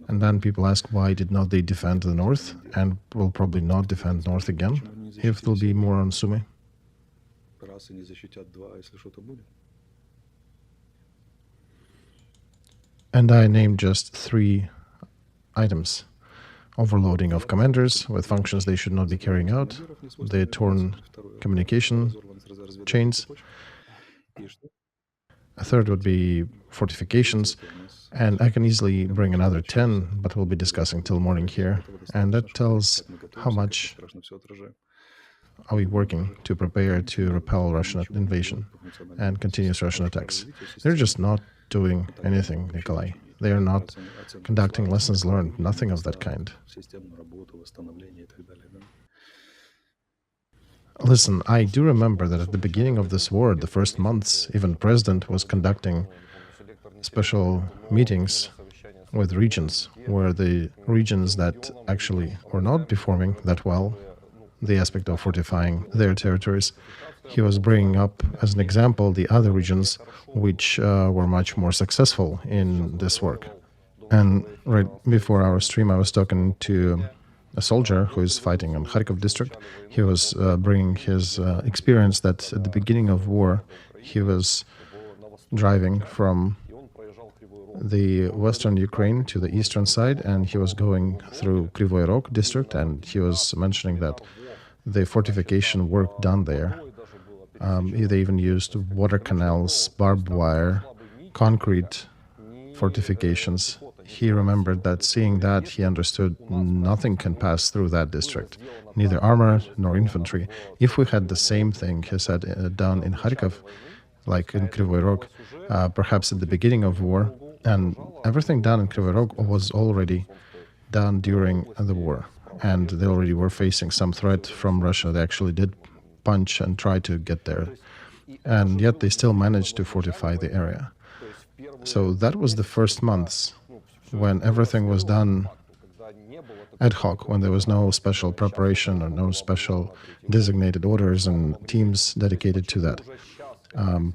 And then people ask, why did not they defend the north, and will probably not defend north again, if there'll be more on Sumy? And I named just 3 items. Overloading of commanders with functions they should not be carrying out, the torn communication chains. A third would be fortifications, and I can easily bring another 10, but we'll be discussing till morning here, and that tells how much are we working to prepare to repel Russian invasion and continuous Russian attacks. They're just not doing anything, Nikolai. They are not conducting lessons learned, nothing of that kind. Listen, I do remember that at the beginning of this war, the first months, even President was conducting special meetings with regions, where the regions that actually were not performing that well, the aspect of fortifying their territories, he was bringing up as an example the other regions which were much more successful in this work. And right before our stream, I was talking to a soldier who is fighting in Kharkov district. He was bringing his experience that at the beginning of war, he was driving from the western Ukraine to the eastern side, and he was going through Kryvyi Rog district, and he was mentioning that the fortification work done there, they even used water canals, barbed wire, concrete fortifications. He remembered that seeing that, he understood nothing can pass through that district, neither armor nor infantry. If we had the same thing, he said, done in Kharkov, like in Kryvyi Rog, perhaps at the beginning of war, and everything done in Kryvyi Rog was already done during the war, and they already were facing some threat from Russia. They actually did punch and try to get there, and yet they still managed to fortify the area. So that was the first months when everything was done ad hoc, when there was no special preparation or no special designated orders and teams dedicated to that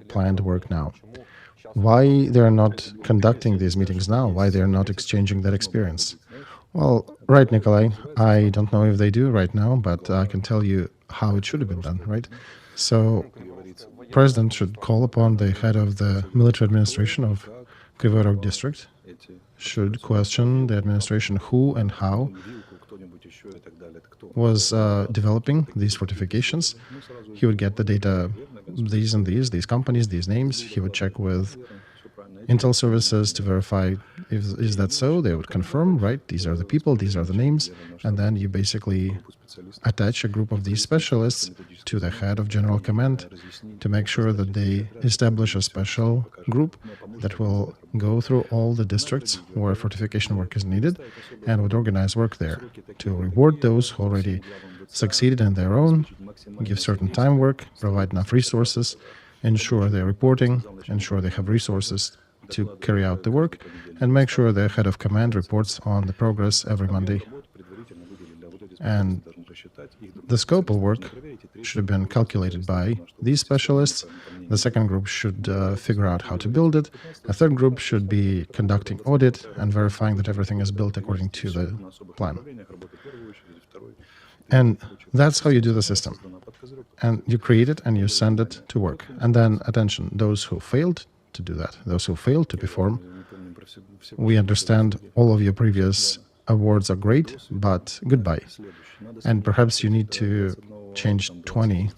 planned work now. Why they're not conducting these meetings now? Why they're not exchanging that experience? Well, right, Nikolai, I don't know if they do right now, but I can tell you how it should have been done, right? So president should call upon the head of the military administration of Kryvyi Rog district, should question the administration who and how was developing these fortifications. He would get the data, these and these companies, these names. He would check with intel services to verify if is that so. They would confirm, right? These are the people, these are the names, and then you basically attach a group of these specialists to the head of general command to make sure that they establish a special group that will go through all the districts where fortification work is needed and would organize work there to reward those who already succeeded in their own, give certain time work, provide enough resources, ensure their reporting, ensure they have resources to carry out the work, and make sure the head of command reports on the progress every Monday. And the scope of work should have been calculated by these specialists. The second group should figure out how to build it. A third group should be conducting audit and verifying that everything is built according to the plan. And that's how you do the system. And you create it and you send it to work. And then, attention, those who failed to do that, those who failed to perform, we understand all of your previous awards are great, but goodbye. And perhaps you need to change 20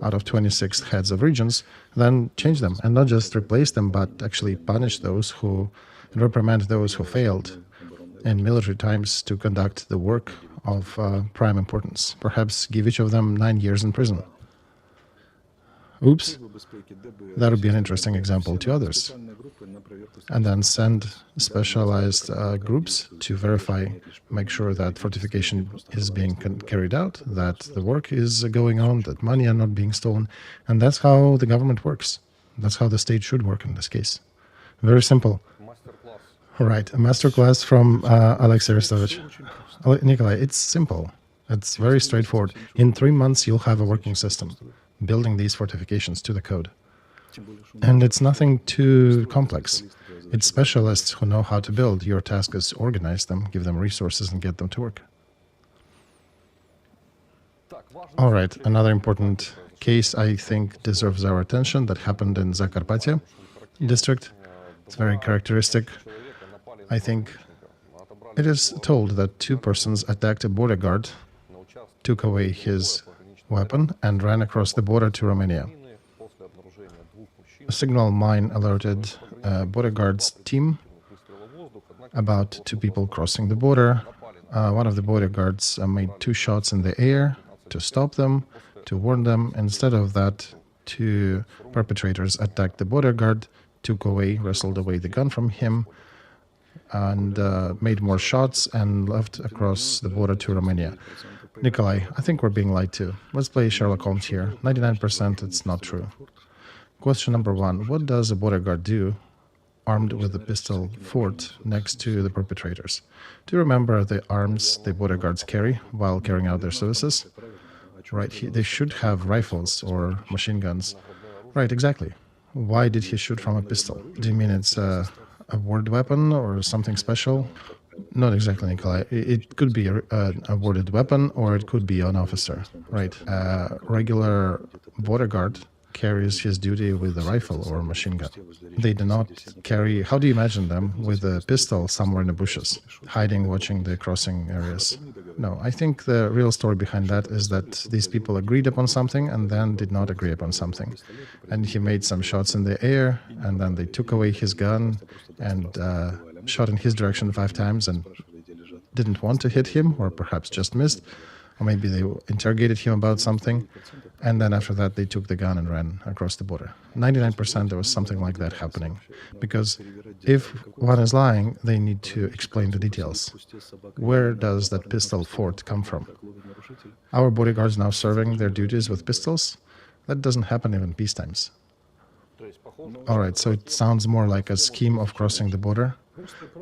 out of 26 heads of regions, then change them and not just replace them, but actually punish those who, and reprimand those who failed in military times to conduct the work of prime importance. Perhaps give each of them 9 years in prison. Oops, that would be an interesting example to others. And then send specialized groups to verify, make sure that fortification is being carried out, that the work is going on, that money are not being stolen. And that's how the government works. That's how the state should work in this case. Very simple. All right, a masterclass from Alexey Arestovich. Nikolai, it's simple. It's very straightforward. In 3 months, you'll have a working system, building these fortifications to the code. And it's nothing too complex. It's specialists who know how to build. Your task is organize them, give them resources, and get them to work. All right, another important case I think deserves our attention that happened in Transcarpathia district. It's very characteristic. I think it is told that 2 persons attacked a border guard, took away his weapon, and ran across the border to Romania. A signal mine alerted border guards team about 2 people crossing the border. One of the border guards made 2 shots in the air to stop them, to warn them. Instead of that, 2 perpetrators attacked the border guard, took away, wrestled away the gun from him, and made more shots and left across the border to Romania. Nikolai, I think we're being lied to. Let's play Sherlock Holmes here. 99% it's not true. Question number 1. What does a border guard do armed with a pistol fort next to the perpetrators? Do you remember the arms the border guards carry while carrying out their services? Right, they should have rifles or machine guns. Right, exactly. Why did he shoot from a pistol? Do you mean it's a word weapon or something special? Not exactly, Nikolai. It could be a worded weapon or it could be an officer. Right. A regular border guard carries his duty with a rifle or a machine gun. They do not carry... How do you imagine them with a pistol somewhere in the bushes, hiding, watching the crossing areas? No, I think the real story behind that is that these people agreed upon something and then did not agree upon something. And he made some shots in the air, and then they took away his gun and shot in his direction 5 times and didn't want to hit him, or perhaps just missed, or maybe they interrogated him about something, and then after that they took the gun and ran across the border. 99% there was something like that happening, because if one is lying, they need to explain the details. Where does that pistol fort come from? Our bodyguards now serving their duties with pistols? That doesn't happen even peace times. All right, so it sounds more like a scheme of crossing the border.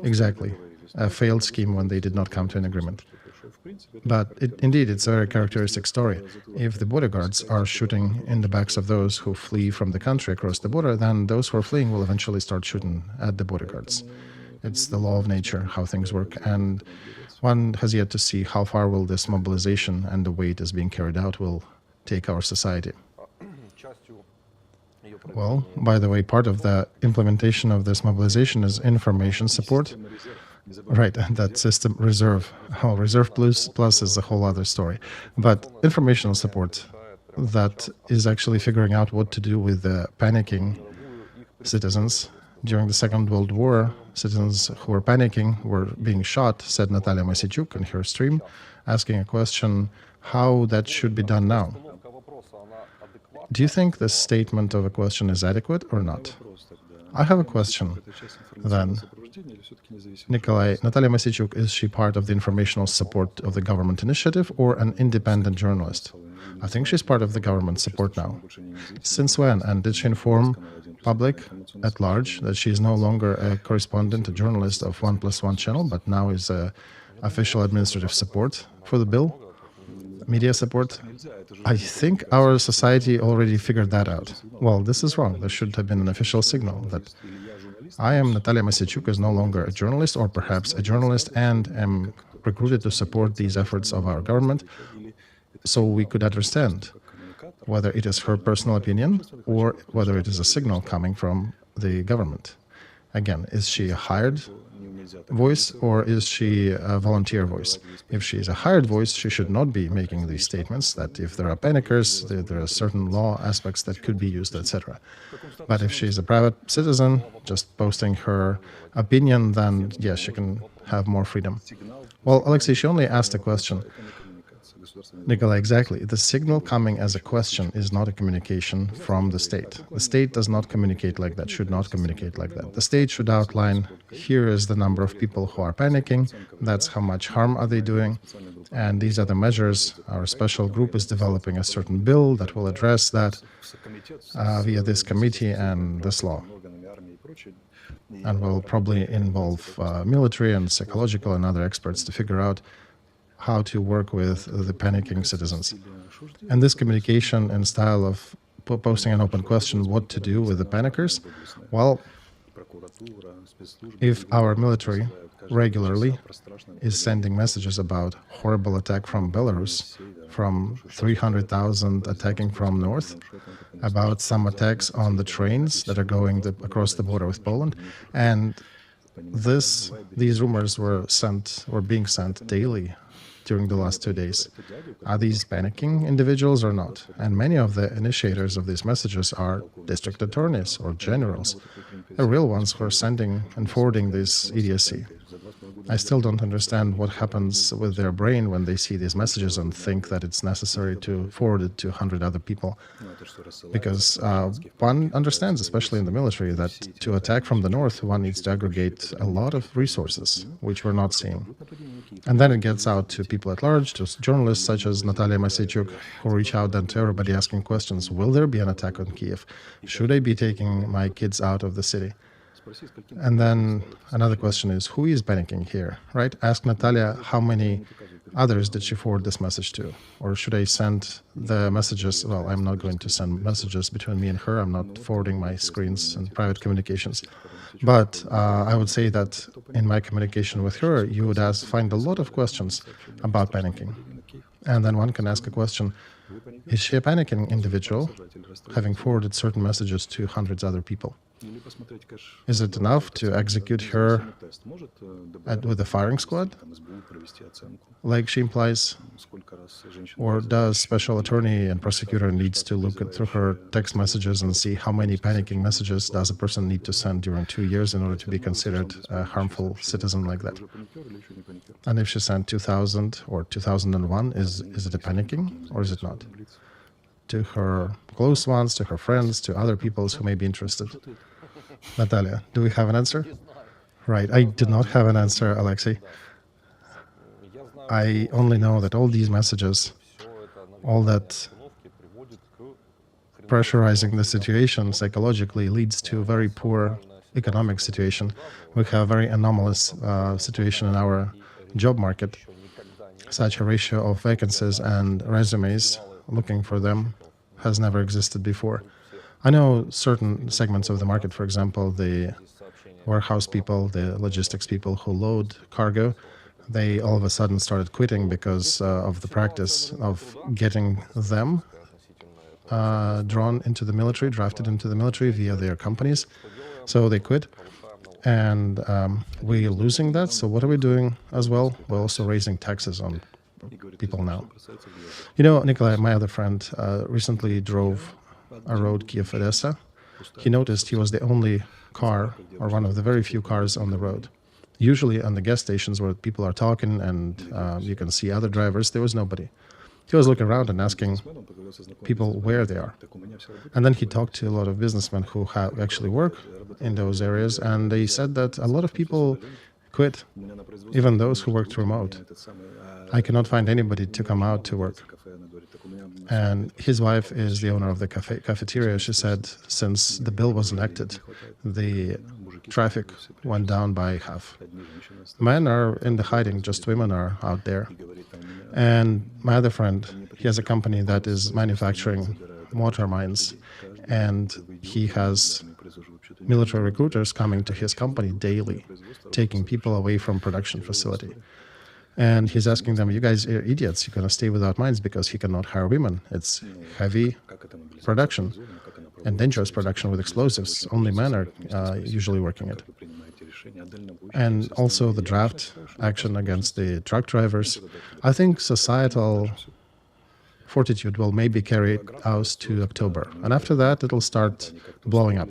Exactly, a failed scheme when they did not come to an agreement. But indeed, it's a very characteristic story. If the bodyguards are shooting in the backs of those who flee from the country across the border, then those who are fleeing will eventually start shooting at the bodyguards. It's the law of nature, how things work. And one has yet to see how far will this mobilization and the way it is being carried out will take our society. Well, by the way, part of the implementation of this mobilization is information support. Right, and that system reserve. Oh, reserve plus is a whole other story. But informational support that is actually figuring out what to do with the panicking citizens. During the Second World War, citizens who were panicking were being shot, said Natalia Mosychuk in her stream, asking a question how that should be done now. Do you think this statement of a question is adequate or not? I have a question then. Nikolai, Natalia Mosychuk, is she part of the informational support of the government initiative or an independent journalist? I think she's part of the government support now. Since when? And did she inform public at large that she is no longer a correspondent, a journalist of 1+1 channel, but now is a official administrative support for the bill? Media support? I think our society already figured that out. Well, this is wrong. There should have been an official signal that I am Natalia Mosychuk, is no longer a journalist, or perhaps a journalist, and am recruited to support these efforts of our government, so we could understand whether it is her personal opinion or whether it is a signal coming from the government. Again, is she a hired voice or is she a volunteer voice? If she is a hired voice, she should not be making these statements that if there are panickers, there are certain law aspects that could be used, etc. But if she is a private citizen, just posting her opinion, then yes, she can have more freedom. Well, Alexey, she only asked a question. Nikolai, exactly. The signal coming as a question is not a communication from the state. The state does not communicate like that, should not communicate like that. The state should outline, here is the number of people who are panicking, that's how much harm are they doing, and these are the measures. Our special group is developing a certain bill that will address that via this committee and this law. And will probably involve military and psychological and other experts to figure out how to work with the panicking citizens. And this communication and style of posting an open question, what to do with the panickers, well, if our military regularly is sending messages about horrible attack from Belarus, from 300,000 attacking from north, about some attacks on the trains that are going across the border with Poland, and these rumors were being sent daily during the last 2 days. Are these panicking individuals or not? And many of the initiators of these messages are district attorneys or generals, the real ones who are sending and forwarding this idiocy. I still don't understand what happens with their brain when they see these messages and think that it's necessary to forward it to 100 other people. Because one understands, especially in the military, that to attack from the north, one needs to aggregate a lot of resources, which we're not seeing. And then it gets out to people at large, to journalists such as Natalia Mosychuk, who reach out then to everybody asking questions. Will there be an attack on Kiev? Should I be taking my kids out of the city? And then another question is, who is panicking here, right? Ask Natalia how many others did she forward this message to? Or should I send the messages? Well, I'm not going to send messages between me and her. I'm not forwarding my screens and private communications. But I would say that in my communication with her, you would find a lot of questions about panicking. And then one can ask a question, is she a panicking individual, having forwarded certain messages to hundreds of other people? Is it enough to execute her with a firing squad, like she implies? Or does special attorney and prosecutor needs to look through her text messages and see how many panicking messages does a person need to send during 2 years in order to be considered a harmful citizen like that? And if she sent 2000 or 2001, is it a panicking or is it not? To her close ones, to her friends, to other people who may be interested. Natalia, do we have an answer? Right, I do not have an answer, Alexey. I only know that all these messages, all that pressurizing the situation psychologically leads to a very poor economic situation. We have a very anomalous situation in our job market. Such a ratio of vacancies and resumes looking for them has never existed before. I know certain segments of the market, for example, the warehouse people, the logistics people who load cargo, they all of a sudden started quitting because of the practice of getting them drawn into the military, drafted into the military via their companies. So they quit. And we're losing that. So what are we doing as well? We're also raising taxes on people now. You know, Nikolai, my other friend, recently drove a road Kiev-Odessa. He noticed he was the only car, or one of the very few cars on the road. Usually on the gas stations where people are talking and you can see other drivers, there was nobody. He was looking around and asking people where they are. And then he talked to a lot of businessmen who actually work in those areas, and they said that a lot of people quit, even those who worked remote. I cannot find anybody to come out to work. And his wife is the owner of the cafeteria. She said since the bill was enacted, the traffic went down by half. Men are in the hiding, just women are out there. And my other friend, he has a company that is manufacturing mortar mines, and he has military recruiters coming to his company daily, taking people away from production facility. And he's asking them, you guys are idiots, you're going to stay without mines because he cannot hire women. It's heavy production and dangerous production with explosives. Only men are usually working it. And also the draft action against the truck drivers. I think societal fortitude will maybe carry out to October. And after that, it'll start blowing up.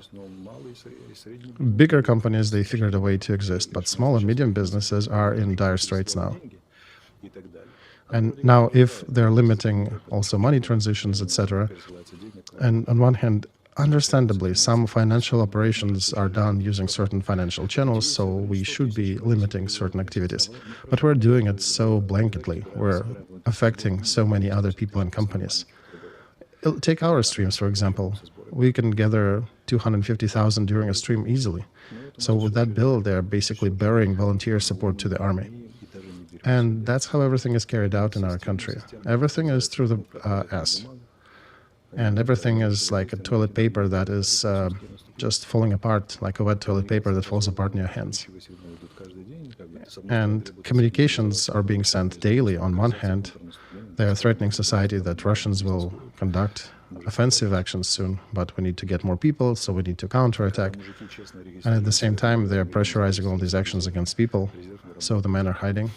Bigger companies, they figured a way to exist, but small and medium businesses are in dire straits now. And now if they're limiting also money transitions, etc., and on one hand, understandably, some financial operations are done using certain financial channels, so we should be limiting certain activities. But we're doing it so blanketly. We're affecting so many other people and companies. Take our streams, for example. We can gather 250,000 during a stream easily. So with that bill, they're basically burying volunteer support to the army. And that's how everything is carried out in our country. Everything is through the ass. And everything is like a toilet paper that is just falling apart, like a wet toilet paper that falls apart in your hands. And communications are being sent daily. On one hand, they are threatening society that Russians will conduct offensive actions soon, but we need to get more people, so we need to counterattack. And at the same time, they're pressurizing all these actions against people, so the men are hiding.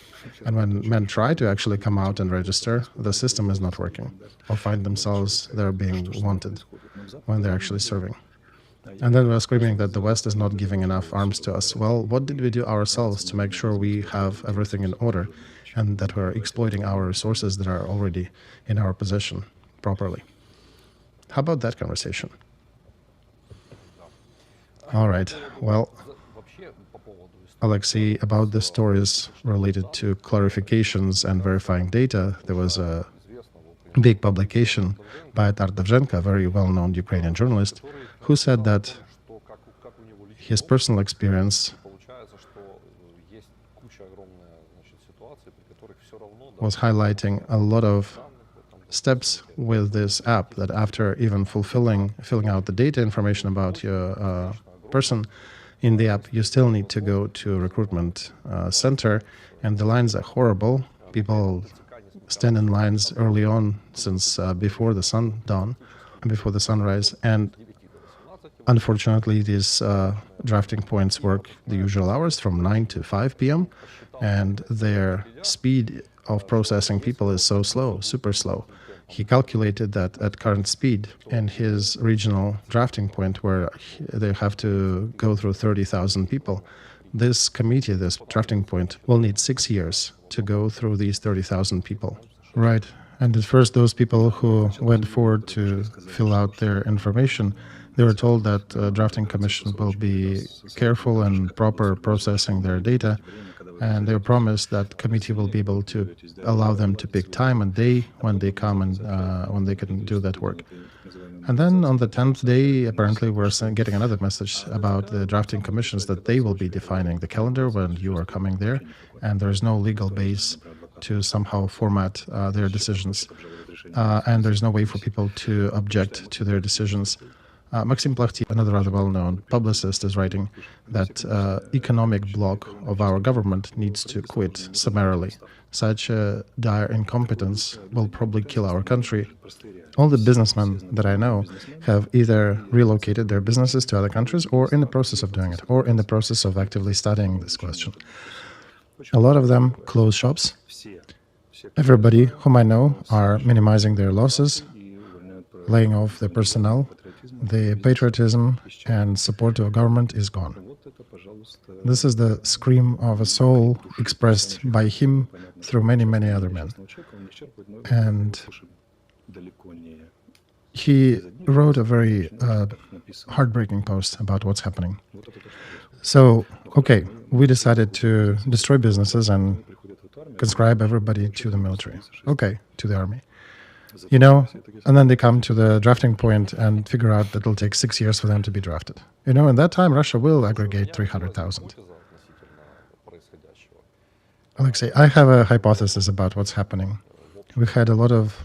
And when men try to actually come out and register, the system is not working, or find themselves they're being wanted when they're actually serving. And then we're screaming that the West is not giving enough arms to us. Well, what did we do ourselves to make sure we have everything in order and that we're exploiting our resources that are already in our possession properly? How about that conversation? All right, well, Alexey, about the stories related to clarifications and verifying data, there was a big publication by Arestovich, a very well-known Ukrainian journalist, who said that his personal experience was highlighting a lot of steps with this app that after even filling out the data information about your person in the app, you still need to go to a recruitment center, and the lines are horrible. People stand in lines early on since before the sun dawn, before the sunrise, and unfortunately these drafting points work the usual hours from 9 to 5 p.m. and their speed of processing people is so slow, super slow. He calculated that at current speed in his regional drafting point where they have to go through 30,000 people, this committee, this drafting point, will need 6 years to go through these 30,000 people. Right. And at first, those people who went forward to fill out their information, they were told that the drafting commission will be careful and proper processing their data. And they were promised that committee will be able to allow them to pick time and day when they come and when they can do that work. And then on the 10th day, apparently we're getting another message about the drafting commissions that they will be defining the calendar when you are coming there, and there's no legal base to somehow format their decisions. And there's no way for people to object to their decisions. Maxim Plachty, another rather well-known publicist, is writing that economic bloc of our government needs to quit summarily. Such dire incompetence will probably kill our country. All the businessmen that I know have either relocated their businesses to other countries or in the process of doing it, or in the process of actively studying this question. A lot of them close shops. Everybody whom I know are minimizing their losses, laying off their personnel. The patriotism and support to a government is gone. This is the scream of a soul expressed by him through many, many other men. And he wrote a very heartbreaking post about what's happening. So, okay, we decided to destroy businesses and conscribe everybody to the military. Okay, to the army. You know, and then they come to the drafting point and figure out that it'll take 6 years for them to be drafted. You know, in that time, Russia will aggregate 300,000. Alexey, I have a hypothesis about what's happening. We've had a lot of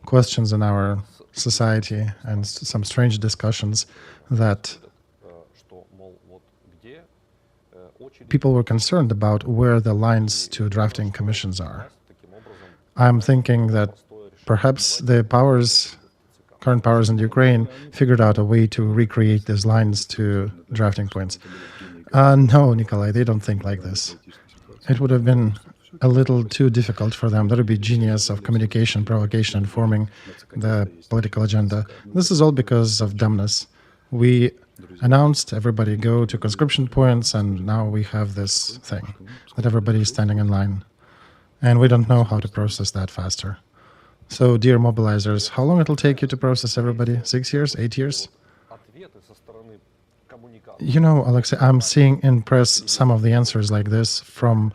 questions in our society and some strange discussions that people were concerned about where the lines to drafting commissions are. I'm thinking that perhaps the current powers in Ukraine figured out a way to recreate these lines to drafting points. No, Nikolai, they don't think like this. It would have been a little too difficult for them. That would be genius of communication, provocation, and forming the political agenda. This is all because of dumbness. We announced everybody go to conscription points, and now we have this thing that everybody is standing in line. And we don't know how to process that faster. So, dear mobilizers, how long it'll take you to process everybody? 6 years? 8 years? You know, Alexey, I'm seeing in press some of the answers like this from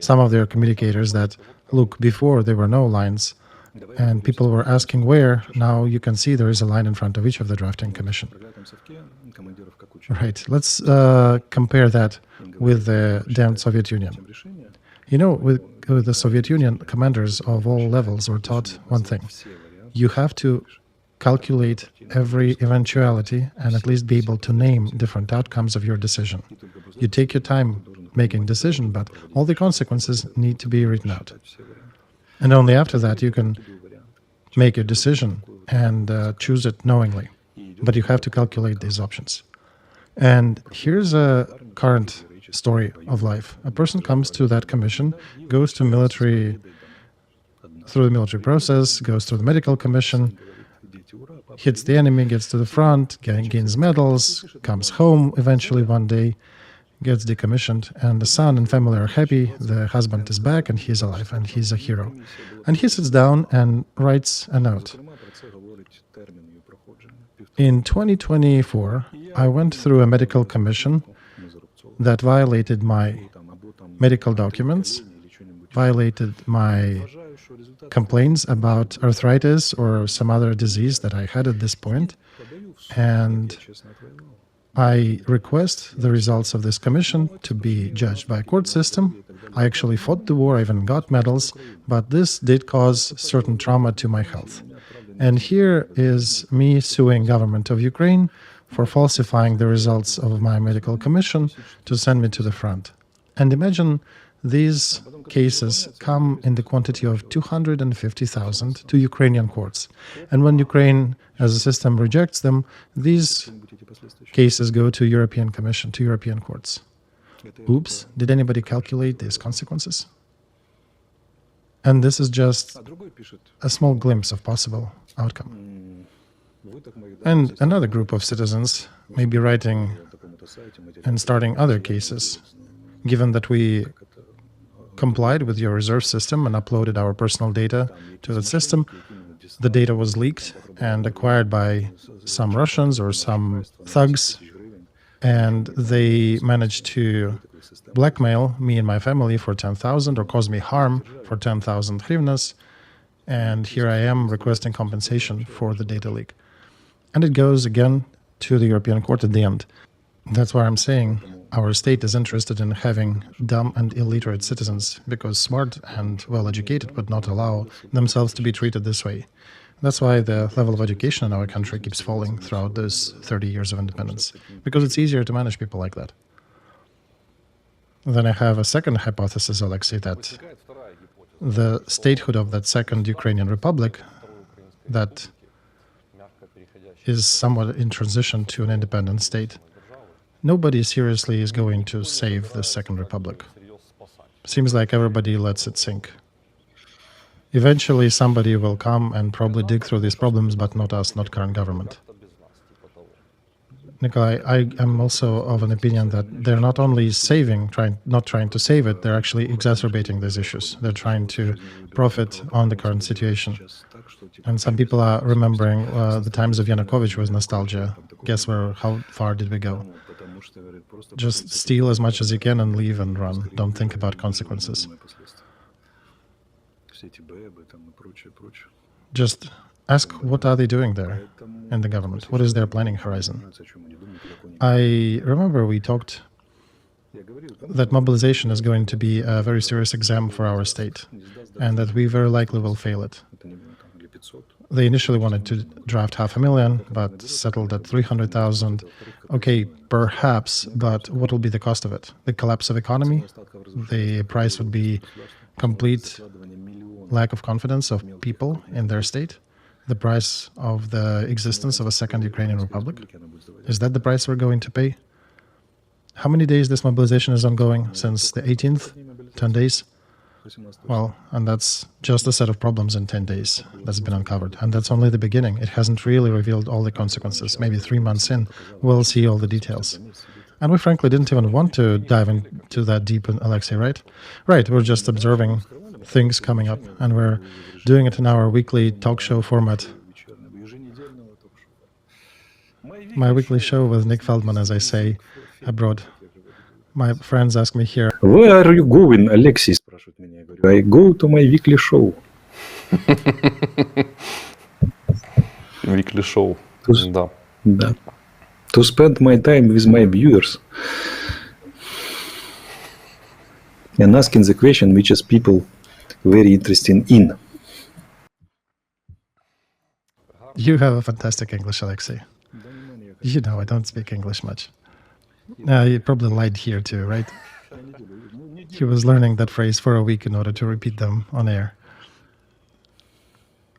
some of their communicators that, look, before there were no lines, and people were asking where. Now you can see there is a line in front of each of the drafting commission. Right. Let's compare that with the damned Soviet Union. You know, with the Soviet Union, commanders of all levels were taught one thing. You have to calculate every eventuality and at least be able to name different outcomes of your decision. You take your time making decision, but all the consequences need to be written out. And only after that you can make a decision and choose it knowingly. But you have to calculate these options. And here's a current story of life. A person comes to that commission, goes to through the military process, goes through the medical commission, hits the enemy, gets to the front, gains medals, comes home eventually one day, gets decommissioned, and the son and family are happy. The husband is back and he's alive and he's a hero. And he sits down and writes a note. In 2024, I went through a medical commission that violated my medical documents, violated my complaints about arthritis or some other disease that I had at this point, and I request the results of this commission to be judged by a court system. I actually fought the war, I even got medals, but this did cause certain trauma to my health. And here is me suing government of Ukraine for falsifying the results of my medical commission to send me to the front. And imagine these cases come in the quantity of 250,000 to Ukrainian courts. And when Ukraine as a system rejects them, these cases go to European Commission, to European courts. Oops, did anybody calculate these consequences? And this is just a small glimpse of possible outcome. And another group of citizens may be writing and starting other cases, given that we complied with your reserve system and uploaded our personal data to the system. The data was leaked and acquired by some Russians or some thugs, and they managed to blackmail me and my family for 10,000 or cause me harm for 10,000 hryvnias, and here I am requesting compensation for the data leak. And it goes again to the European Court at the end. That's why I'm saying our state is interested in having dumb and illiterate citizens, because smart and well-educated would not allow themselves to be treated this way. That's why the level of education in our country keeps falling throughout those 30 years of independence, because it's easier to manage people like that. Then I have a second hypothesis, Alexey, that Возникает вторая гипотеза. the statehood of that Second Ukrainian Republic, that Мягко переходящая is somewhat in transition to an independent state, nobody seriously is going to save the Second Republic. всерьез спасать. Seems like everybody lets it sink. Eventually, somebody will come and probably dig through these problems, but not us, not current government. Как-то без нас, типа того. Nikolai, I am also of an opinion that they're not only not trying to save it, they're actually exacerbating these issues. They're trying to profit on the current situation. And some people are remembering the times of Yanukovych with nostalgia. Guess how far did we go? Just steal as much as you can and leave and run. Don't think about consequences. Just ask, what are they doing there in the government? What is their planning horizon? I remember we talked that mobilization is going to be a very serious exam for our state, and that we very likely will fail it. They initially wanted to draft 500,000, but settled at 300,000. Okay, perhaps, but what will be the cost of it? The collapse of economy? The price would be complete lack of confidence of people in their state? The price of the existence of a Second Ukrainian Republic? Is that the price we're going to pay? How many days this mobilization is ongoing? Since the 18th? 10 days? Well, and that's just a set of problems in 10 days that's been uncovered. And that's only the beginning. It hasn't really revealed all the consequences. Maybe 3 months in, we'll see all the details. And we frankly didn't even want to dive into that deep, Alexey, right? Right, we're just observing things coming up, and we're doing it in our weekly talk show format. My weekly show with Nick Feldman, as I say, abroad. My friends ask me here, Where are you going, Alexey? Спрашивают меня. Я говорю, I go to my weekly show. Weekly show. Да. Да. To spend my time with my viewers. And asking the question which is people very interested in. you have a fantastic English, Alexey. You know, I don't speak English much. You probably lied here too, right? He was learning that phrase for a week in order to repeat them on air.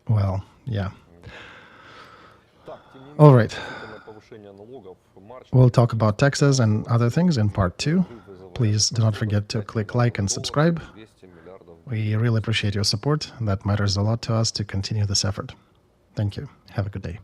Well, yeah. All right. We'll talk about taxes and other things in part 2. Please do not forget to click like and subscribe. We really appreciate your support. That matters a lot to us to continue this effort. Thank you. Have a good day.